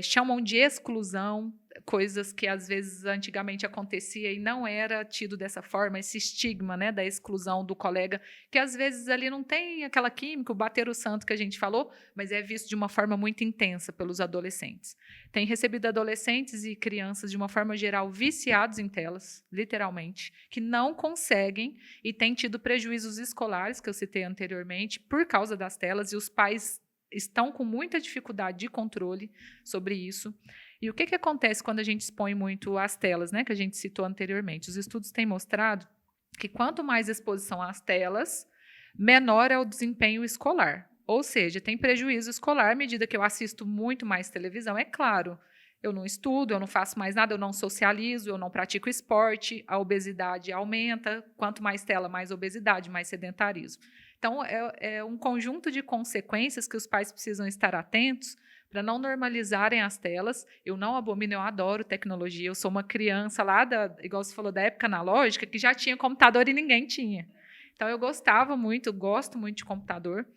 Chamam de exclusão, coisas que às vezes antigamente acontecia e não era tido dessa forma, esse estigma, né, da exclusão do colega, que às vezes ali não tem aquela química, o bater o santo que a gente falou, mas é visto de uma forma muito intensa pelos adolescentes. Tem recebido adolescentes e crianças, de uma forma geral, viciados em telas, literalmente, que não conseguem e têm tido prejuízos escolares, que eu citei anteriormente, por causa das telas, e os pais estão com muita dificuldade de controle sobre isso. E o que acontece quando a gente expõe muito as telas, né, que a gente citou anteriormente? Os estudos têm mostrado que quanto mais exposição às telas, menor é o desempenho escolar. Ou seja, tem prejuízo escolar à medida que eu assisto muito mais televisão. É claro, eu não estudo, eu não faço mais nada, eu não socializo, eu não pratico esporte, a obesidade aumenta. Quanto mais tela, mais obesidade, mais sedentarismo. Então, é um conjunto de consequências que os pais precisam estar atentos para não normalizarem as telas. Eu não abomino, eu adoro tecnologia. Eu sou uma criança lá, igual você falou, da época analógica, que já tinha computador e ninguém tinha. Então, eu gosto muito de computador.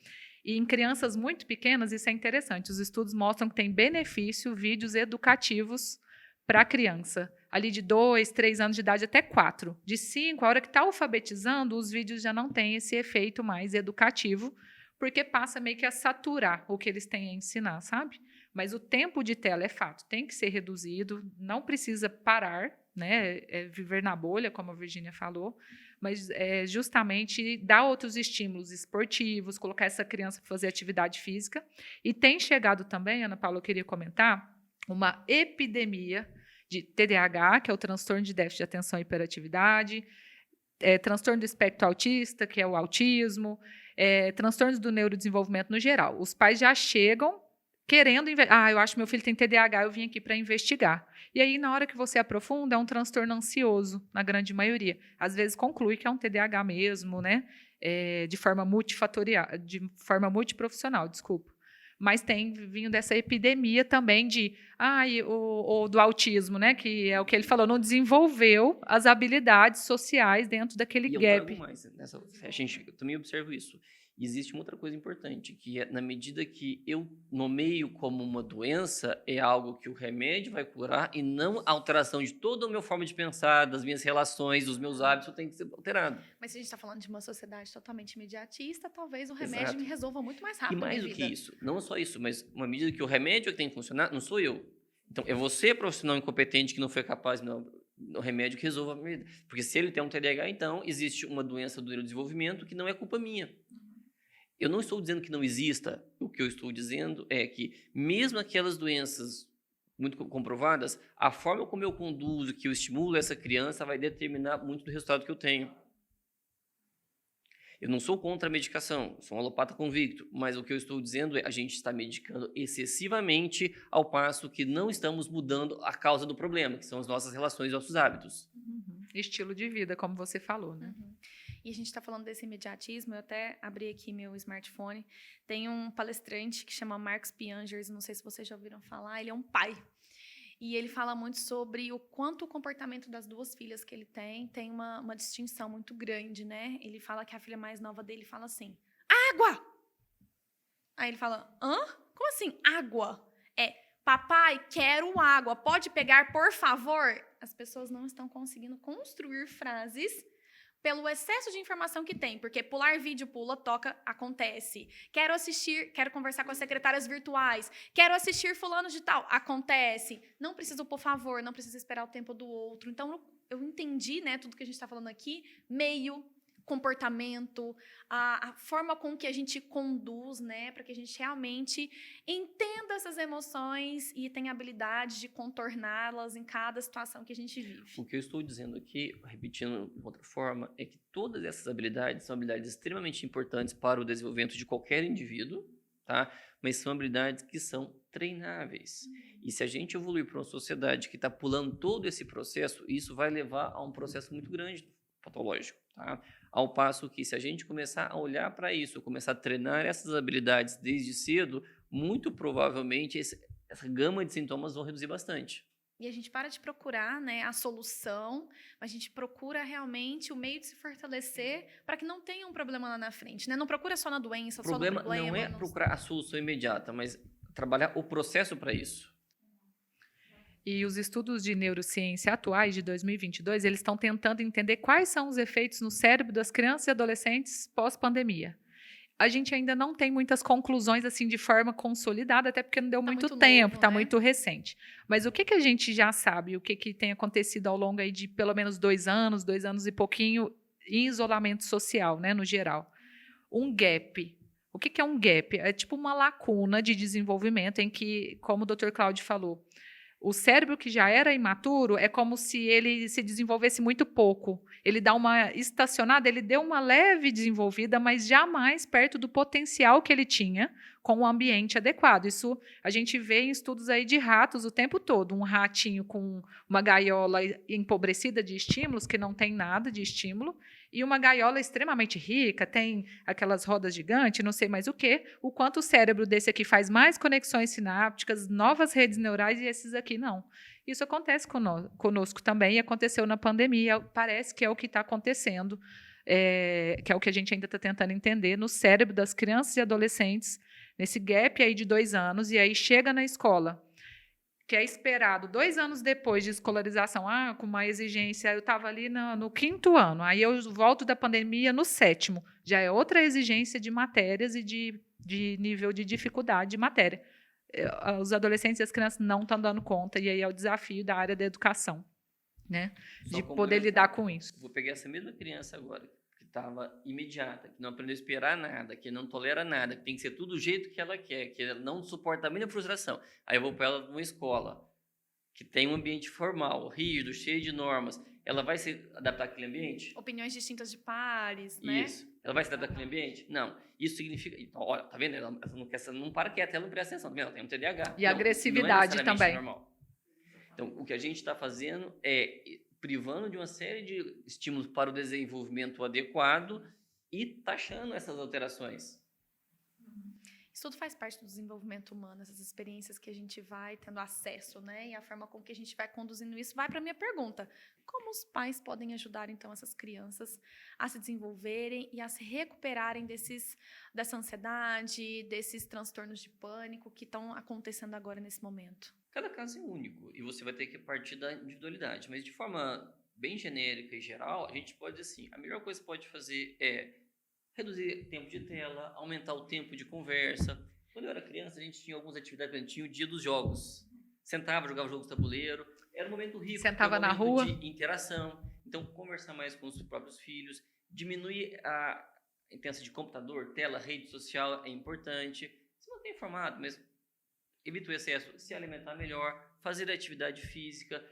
E em crianças muito pequenas, isso é interessante. Os estudos mostram que tem benefício, vídeos educativos para a criança. Ali de 2, 3 anos de idade até 4. De 5, a hora que está alfabetizando, os vídeos já não têm esse efeito mais educativo, porque passa meio que a saturar o que eles têm a ensinar, sabe? Mas o tempo de tela é fato, tem que ser reduzido, não precisa parar, né? Viver na bolha, como a Virgínia falou, mas justamente dar outros estímulos esportivos, colocar essa criança para fazer atividade física. E tem chegado também, Ana Paula, eu queria comentar, uma epidemia de TDAH, que é o transtorno de déficit de atenção e hiperatividade, transtorno do espectro autista, que é o autismo, transtornos do neurodesenvolvimento no geral. Os pais já chegam querendo... eu acho que meu filho tem TDAH, eu vim aqui para investigar. E aí, na hora que você aprofunda, é um transtorno ansioso, na grande maioria. Às vezes conclui que é um TDAH mesmo, né? De forma multifatorial, de forma multiprofissional, desculpa. Mas tem vindo dessa epidemia também do autismo, né? Que é o que ele falou, não desenvolveu as habilidades sociais dentro daquele gap. Eu trago mais eu também observo isso. E existe uma outra coisa importante, que é, na medida que eu nomeio como uma doença, é algo que o remédio vai curar e não a alteração de toda a minha forma de pensar, das minhas relações, dos meus hábitos, tem que ser alterado. Mas se a gente está falando de uma sociedade totalmente imediatista, talvez o remédio me resolva muito mais rápido. E mais do que isso, não só isso, mas uma medida que o remédio é que tem que funcionar, não sou eu. Então, é você, profissional incompetente, que não foi capaz, o remédio que resolva a minha vida. Porque se ele tem um TDAH, então existe uma doença do neurodesenvolvimento que não é culpa minha. Eu não estou dizendo que não exista. O que eu estou dizendo é que, mesmo aquelas doenças muito comprovadas, a forma como eu conduzo, que eu estimulo essa criança, vai determinar muito do resultado que eu tenho. Eu não sou contra a medicação, sou um alopata convicto, mas o que eu estou dizendo é a gente está medicando excessivamente ao passo que não estamos mudando a causa do problema, que são as nossas relações e nossos hábitos. Uhum. Estilo de vida, como você falou, né? Uhum. E a gente está falando desse imediatismo, eu até abri aqui meu smartphone, tem um palestrante que chama Marcus Piangers, não sei se vocês já ouviram falar, ele é um pai. E ele fala muito sobre o quanto o comportamento das duas filhas que ele tem uma distinção muito grande, né? Ele fala que a filha mais nova dele fala assim, água! Aí ele fala, hã? Como assim, água? Papai, quero água, pode pegar, por favor? As pessoas não estão conseguindo construir frases pelo excesso de informação que tem, porque pular vídeo, pula, toca, acontece. Quero conversar com as secretárias virtuais, quero assistir fulano de tal, acontece. Não preciso, por favor, não preciso esperar o tempo do outro. Então, eu entendi, né, tudo que a gente está falando aqui, meio, comportamento, a forma com que a gente conduz, né, para que a gente realmente entenda essas emoções e tenha habilidade de contorná-las em cada situação que a gente vive. O que eu estou dizendo aqui, repetindo de outra forma, é que todas essas habilidades são habilidades extremamente importantes para o desenvolvimento de qualquer indivíduo, tá? Mas são habilidades que são treináveis. E se a gente evoluir para uma sociedade que está pulando todo esse processo, isso vai levar a um processo muito grande patológico, tá? Ao passo que, se a gente começar a olhar para isso, começar a treinar essas habilidades desde cedo, muito provavelmente essa gama de sintomas vão reduzir bastante. E a gente para de procurar, né, a solução, a gente procura realmente o meio de se fortalecer para que não tenha um problema lá na frente, né? Não procura só na doença, só no problema. Não é procurar a solução imediata, mas trabalhar o processo para isso. E os estudos de neurociência atuais de 2022, eles estão tentando entender quais são os efeitos no cérebro das crianças e adolescentes pós-pandemia. A gente ainda não tem muitas conclusões assim de forma consolidada, até porque não deu muito tempo, está muito recente. Mas o que a gente já sabe, o que tem acontecido ao longo aí de pelo menos 2 anos e pouquinho em isolamento social, né, no geral? Um gap. O que é um gap? É tipo uma lacuna de desenvolvimento em que, como o Dr. Cláudio falou, o cérebro que já era imaturo é como se ele se desenvolvesse muito pouco. Ele dá uma estacionada, ele deu uma leve desenvolvida, mas jamais perto do potencial que ele tinha com o ambiente adequado. Isso a gente vê em estudos aí de ratos o tempo todo. Um ratinho com uma gaiola empobrecida de estímulos, que não tem nada de estímulo, e uma gaiola extremamente rica, tem aquelas rodas gigantes, não sei mais o quê, o quanto o cérebro desse aqui faz mais conexões sinápticas, novas redes neurais, e esses aqui não. Isso acontece conosco também, e aconteceu na pandemia, parece que é o que está acontecendo, que é o que a gente ainda está tentando entender, no cérebro das crianças e adolescentes, nesse gap aí de 2 anos, e aí chega na escola, que é esperado 2 anos depois de escolarização, com uma exigência, eu estava ali no 5º ano, aí eu volto da pandemia no 7º, já é outra exigência de matérias e de nível de dificuldade de matéria. Os adolescentes e as crianças não estão dando conta, e aí é o desafio da área da educação, né, de poder lidar com isso. Vou pegar essa mesma criança agora, que estava imediata, que não aprendeu a esperar nada, que não tolera nada, que tem que ser tudo do jeito que ela quer, que ela não suporta a mínima frustração. Aí eu vou para ela numa escola que tem um ambiente formal, rígido, cheio de normas. Ela vai se adaptar àquele ambiente? Opiniões distintas de pares, né? Isso. Ela vai se adaptar àquele ambiente? Não. Isso significa... Então, olha, tá vendo? Ela não para quieta, ela não presta atenção. Tá vendo? Ela tem um TDAH. E agressividade não é também. Normal. Então, o que a gente está fazendo é privando de uma série de estímulos para o desenvolvimento adequado e taxando essas alterações. Isso tudo faz parte do desenvolvimento humano, essas experiências que a gente vai tendo acesso, né? E a forma com que a gente vai conduzindo isso vai para a minha pergunta. Como os pais podem ajudar, então, essas crianças a se desenvolverem e a se recuperarem dessa ansiedade, desses transtornos de pânico que estão acontecendo agora nesse momento? Cada caso é único e você vai ter que partir da individualidade. Mas, de forma bem genérica e geral, a gente pode, assim, a melhor coisa que pode fazer é reduzir o tempo de tela, aumentar o tempo de conversa. Quando eu era criança, a gente tinha algumas atividades, a gente tinha o dia dos jogos. Sentava, jogava jogos de tabuleiro. Era um momento rico. Sentava era um na rua. De interação. Então, conversar mais com os próprios filhos. Diminuir a intensidade de computador, tela, rede social é importante. Se mantém informado, mas evita o excesso. Se alimentar melhor, fazer atividade física,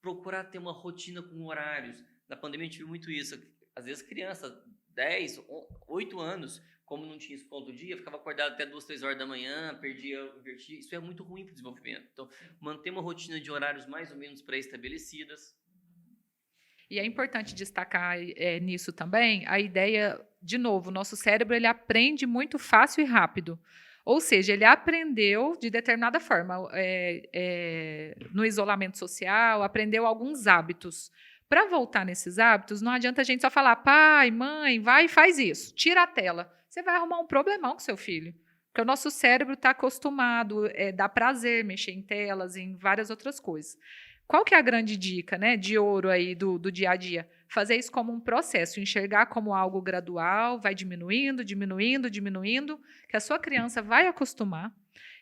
procurar ter uma rotina com horários. Na pandemia a gente viu muito isso. Às vezes criança, 10, 8 anos, como não tinha escola todo dia, ficava acordado até 2, 3 horas da manhã, invertia. Isso é muito ruim para o desenvolvimento. Então, manter uma rotina de horários mais ou menos pré-estabelecidas. E é importante destacar nisso também a ideia, de novo, o nosso cérebro ele aprende muito fácil e rápido. Ou seja, ele aprendeu de determinada forma, no isolamento social, aprendeu alguns hábitos. Para voltar nesses hábitos, não adianta a gente só falar, pai, mãe, vai e faz isso, tira a tela. Você vai arrumar um problemão com seu filho. Porque o nosso cérebro está acostumado, dá prazer mexer em telas, em várias outras coisas. Qual que é a grande dica, né, de ouro aí do dia a dia? Fazer isso como um processo, enxergar como algo gradual, vai diminuindo, diminuindo, diminuindo, que a sua criança vai acostumar,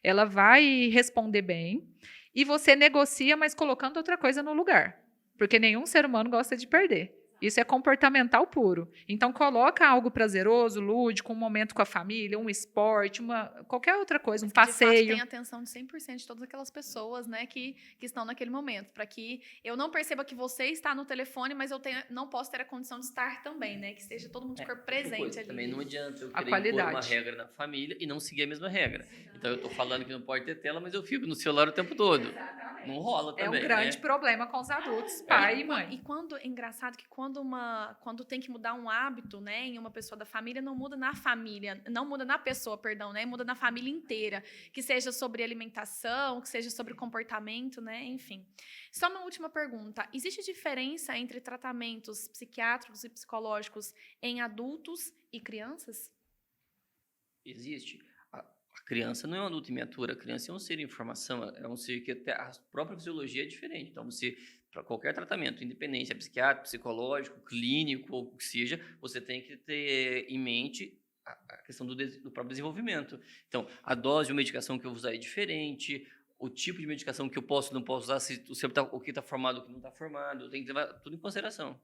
ela vai responder bem, e você negocia, mas colocando outra coisa no lugar. Porque nenhum ser humano gosta de perder. Isso é comportamental puro. Então, coloca algo prazeroso, lúdico, um momento com a família, um esporte, qualquer outra coisa, um passeio. De fato, tem a atenção de 100% de todas aquelas pessoas, né, que estão naquele momento. Para que eu não perceba que você está no telefone, mas eu não posso ter a condição de estar também, né? Que esteja todo mundo de corpo presente ali. Também não adianta eu querer impor uma regra na família e não seguir a mesma regra. Então, eu estou falando que não pode ter tela, mas eu fico no celular o tempo todo. Exatamente. Não rola também, um grande problema com os adultos, pai e mãe. E é engraçado que quando tem que mudar um hábito, né, em uma pessoa da família, não muda na família, não muda na pessoa, perdão, né, muda na família inteira, que seja sobre alimentação, que seja sobre comportamento, né, enfim. Só uma última pergunta, existe diferença entre tratamentos psiquiátricos e psicológicos em adultos e crianças? Existe. A criança não é um adulto em miniatura, a criança é um ser em formação, é um ser que até a própria fisiologia é diferente, então você... Para qualquer tratamento, independente, se é psiquiátrico, psicológico, clínico, ou o que seja, você tem que ter em mente a questão do próprio desenvolvimento. Então, a dose de medicação que eu vou usar é diferente, o tipo de medicação que eu posso não posso usar, o que está formado, o que não está formado, eu tenho que levar tudo em consideração.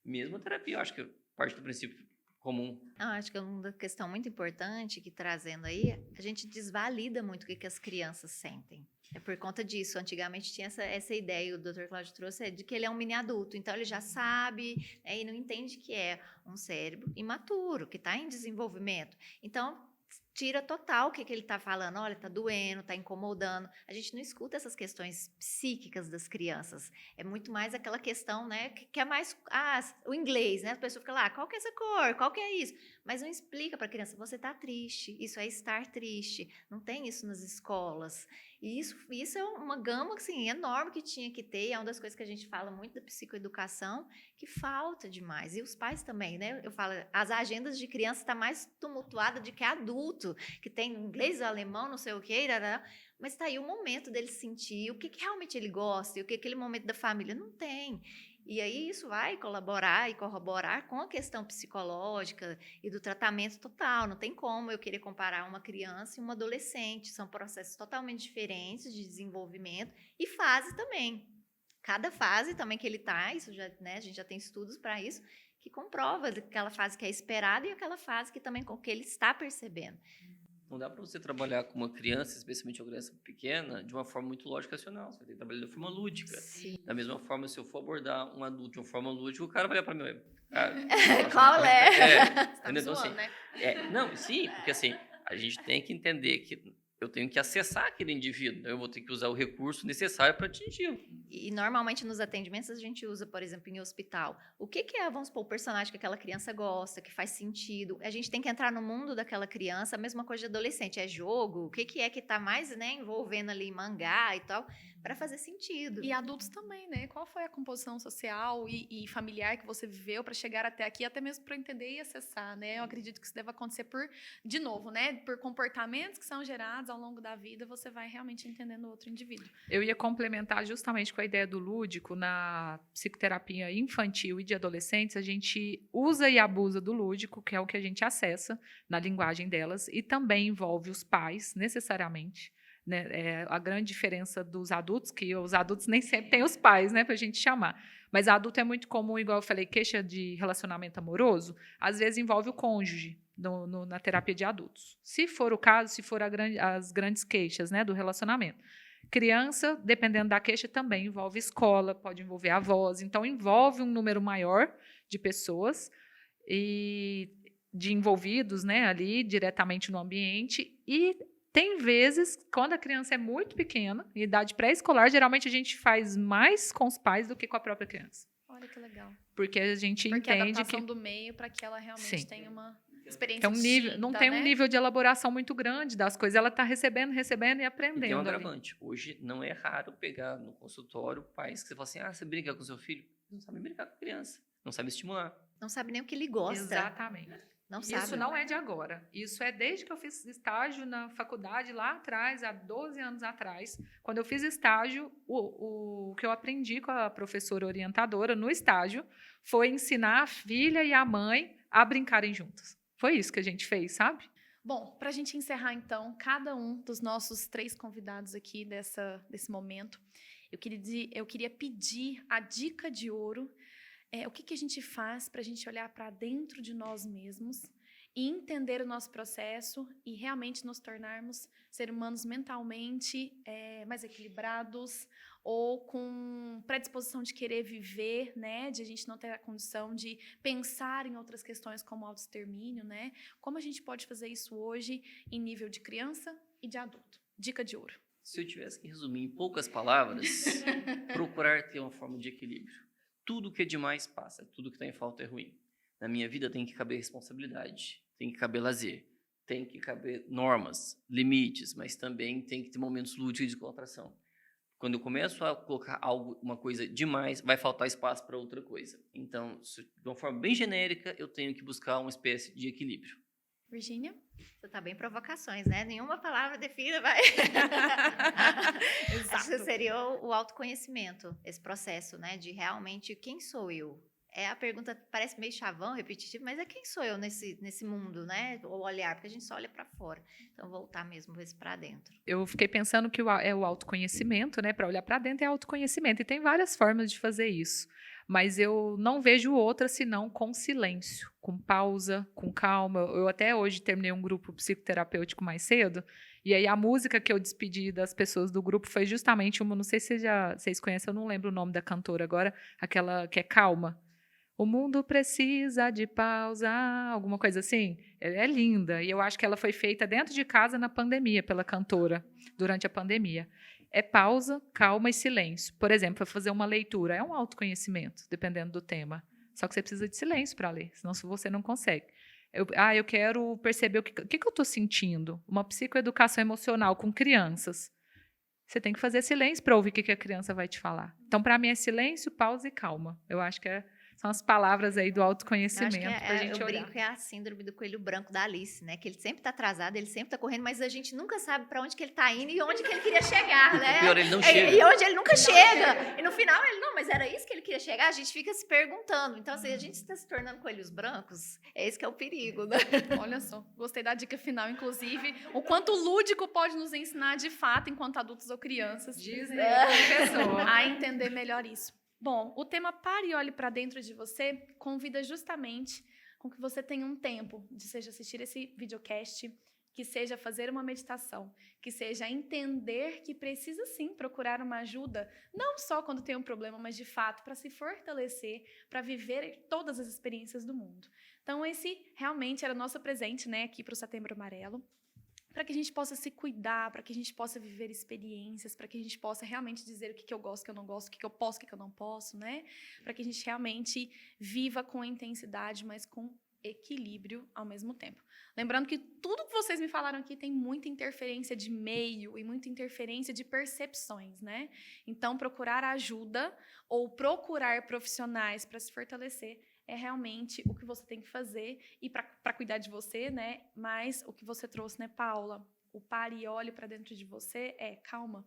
Mesmo a terapia, eu acho que parte do princípio comum. Acho que é uma questão muito importante que, trazendo aí, a gente desvalida muito o que as crianças sentem. É por conta disso. Antigamente tinha essa ideia, o Dr. Cláudio trouxe, de que ele é um mini adulto. Então, ele já sabe, né, e não entende que é um cérebro imaturo, que está em desenvolvimento. Então, tira total o que ele está falando. Olha, está doendo, está incomodando. A gente não escuta essas questões psíquicas das crianças. É muito mais aquela questão, né, que é mais o inglês, né? A pessoa fica lá, qual que é essa cor? Qual que é isso? Mas não explica para a criança, você está triste. Isso é estar triste. Não tem isso nas escolas. E isso é uma gama assim, enorme que tinha que ter. É uma das coisas que a gente fala muito da psicoeducação, que falta demais. E os pais também, né? Eu falo, as agendas de criança estão mais tumultuadas do que adulto, que tem inglês, alemão, não sei o quê, mas está aí o momento dele sentir o que realmente ele gosta e o que aquele momento da família não tem. E aí isso vai colaborar e corroborar com a questão psicológica e do tratamento total. Não tem como eu querer comparar uma criança e uma adolescente. São processos totalmente diferentes de desenvolvimento e fase também. Cada fase também que ele está, isso já, né, a gente já tem estudos para isso, que comprova aquela fase que é esperada e aquela fase que também com que ele está percebendo. Não dá para você trabalhar com uma criança, especialmente uma criança pequena, de uma forma muito lógica racional. Você vai ter que trabalhar de uma forma lúdica. Sim. Da mesma forma, se eu for abordar um adulto de uma forma lúdica, o cara vai olhar para mim. Qual é? Tá me zoando, né? Não, sim, porque assim, a gente tem que entender que eu tenho que acessar aquele indivíduo. Eu vou ter que usar o recurso necessário para atingi-lo. E normalmente nos atendimentos a gente usa, por exemplo, em hospital. O que é, vamos supor, o personagem que aquela criança gosta, que faz sentido? A gente tem que entrar no mundo daquela criança, a mesma coisa de adolescente. É jogo? O que é que está mais, né, envolvendo ali mangá e tal, para fazer sentido. E adultos também, né? Qual foi a composição social e familiar que você viveu para chegar até aqui, até mesmo para entender e acessar, né? Eu acredito que isso deve acontecer de novo, né? Por comportamentos que são gerados ao longo da vida, você vai realmente entendendo o outro indivíduo. Eu ia complementar justamente com a ideia do lúdico. Na psicoterapia infantil e de adolescentes, a gente usa e abusa do lúdico, que é o que a gente acessa na linguagem delas, e também envolve os pais, necessariamente. Né? É a grande diferença dos adultos, que os adultos nem sempre têm os pais, né, para a gente chamar. Mas adulto é muito comum, igual eu falei, queixa de relacionamento amoroso, às vezes envolve o cônjuge na terapia de adultos. Se for o caso, se for as grandes queixas, né, do relacionamento. Criança, dependendo da queixa, também envolve escola, pode envolver avós, então envolve um número maior de pessoas e de envolvidos, né, ali diretamente no ambiente. E tem vezes, quando a criança é muito pequena, em idade pré-escolar, geralmente a gente faz mais com os pais do que com a própria criança. Olha que legal. Porque a gente Porque a entende adaptação que do meio para que ela realmente tenha uma... experiência Que é um nível, não distinta, tem né? um nível de elaboração muito grande das coisas. Ela está recebendo e E tem um aprendendo ali. agravante. Hoje não é raro pegar no consultório pais que você fala assim, você brinca com seu filho? Não sabe brincar com criança, não sabe estimular. Não sabe nem o que ele gosta. Exatamente. Não Isso sabe. não é de agora. Isso é desde que eu fiz estágio na faculdade lá atrás, há 12 anos atrás. Quando eu fiz estágio, o que eu aprendi com a professora orientadora no estágio foi ensinar a filha e a mãe a brincarem juntas. Foi isso que a gente fez, sabe? Bom, para a gente encerrar, então, cada um dos nossos 3 convidados aqui desse momento, eu queria pedir a dica de ouro. O que a gente faz para a gente olhar para dentro de nós mesmos e entender o nosso processo e realmente nos tornarmos seres humanos mentalmente mais equilibrados ou com predisposição de querer viver, né? De a gente não ter a condição de pensar em outras questões como autoextermínio, né? Como a gente pode fazer isso hoje em nível de criança e de adulto? Dica de ouro. Se eu tivesse que resumir em poucas palavras, procurar ter uma forma de equilíbrio. Tudo que é demais passa, tudo que está em falta é ruim. Na minha vida tem que caber responsabilidade, tem que caber lazer, tem que caber normas, limites, mas também tem que ter momentos lúdicos de descontração. Quando eu começo a colocar uma coisa demais, vai faltar espaço para outra coisa. Então, de uma forma bem genérica, eu tenho que buscar uma espécie de equilíbrio. Virgínia? Você tá bem provocações, né? Nenhuma palavra define, vai. Acho que seria o autoconhecimento, esse processo, né? De realmente, quem sou eu? A pergunta parece meio chavão, repetitivo, mas quem sou eu nesse mundo, né? O olhar, porque a gente só olha para fora. Então, voltar mesmo para dentro. Eu fiquei pensando que é o autoconhecimento, né? Para olhar para dentro é autoconhecimento. E tem várias formas de fazer isso. Mas eu não vejo outra senão com silêncio, com pausa, com calma. Eu até hoje terminei um grupo psicoterapêutico mais cedo. E aí a música que eu despedi das pessoas do grupo foi justamente uma, não sei se vocês conhecem, eu não lembro o nome da cantora agora, aquela que é Calma. O mundo precisa de pausa, alguma coisa assim. Ela é linda. E eu acho que ela foi feita dentro de casa na pandemia, pela cantora, durante a pandemia. É pausa, calma e silêncio. Por exemplo, para fazer uma leitura, é um autoconhecimento, dependendo do tema. Só que você precisa de silêncio para ler, senão você não consegue. Eu quero perceber o que eu estou sentindo. Uma psicoeducação emocional com crianças. Você tem que fazer silêncio para ouvir o que a criança vai te falar. Então, para mim, é silêncio, pausa e calma. Eu acho que são as palavras aí do autoconhecimento para a gente olhar. Eu brinco que é a síndrome do coelho branco da Alice, né? Que ele sempre está atrasado, ele sempre está correndo, mas a gente nunca sabe para onde que ele está indo e onde que ele queria chegar, né? Pior, ele não chega. E onde ele nunca chega. E no final ele, não, mas era isso que ele queria chegar? A gente fica se perguntando. Então, assim, a gente está se tornando coelhos brancos, é esse que é o perigo, né? Olha só, gostei da dica final, inclusive, o quanto o lúdico pode nos ensinar de fato, enquanto adultos ou crianças, a entender melhor isso. Bom, o tema Pare e Olhe para Dentro de Você convida justamente com que você tenha um tempo de seja assistir esse videocast, que seja fazer uma meditação, que seja entender que precisa sim procurar uma ajuda, não só quando tem um problema, mas de fato para se fortalecer, para viver todas as experiências do mundo. Então esse realmente era o nosso presente, né, aqui para o Setembro Amarelo, para que a gente possa se cuidar, para que a gente possa viver experiências, para que a gente possa realmente dizer o que eu gosto, o que eu não gosto, o que eu posso, o que eu não posso, né? Para que a gente realmente viva com intensidade, mas com equilíbrio ao mesmo tempo. Lembrando que tudo que vocês me falaram aqui tem muita interferência de meio e muita interferência de percepções, né? Então, procurar ajuda ou procurar profissionais para se fortalecer é realmente o que você tem que fazer e para cuidar de você, né? Mas o que você trouxe, né, Paula? O pare e olhe para dentro de você calma,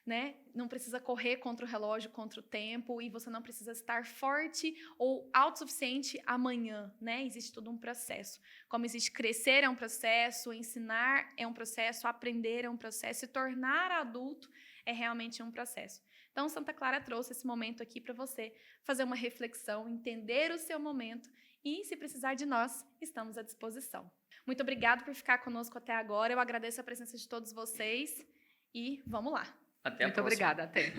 né? Não precisa correr contra o relógio, contra o tempo, e você não precisa estar forte ou autossuficiente amanhã, né? Existe todo um processo. Como existe crescer é um processo, ensinar é um processo, aprender é um processo, se tornar adulto é realmente um processo. Então, Santa Clara trouxe esse momento aqui para você fazer uma reflexão, entender o seu momento e, se precisar de nós, estamos à disposição. Muito obrigada por ficar conosco até agora. Eu agradeço a presença de todos vocês e vamos lá. Até a próxima. Muito obrigada, até.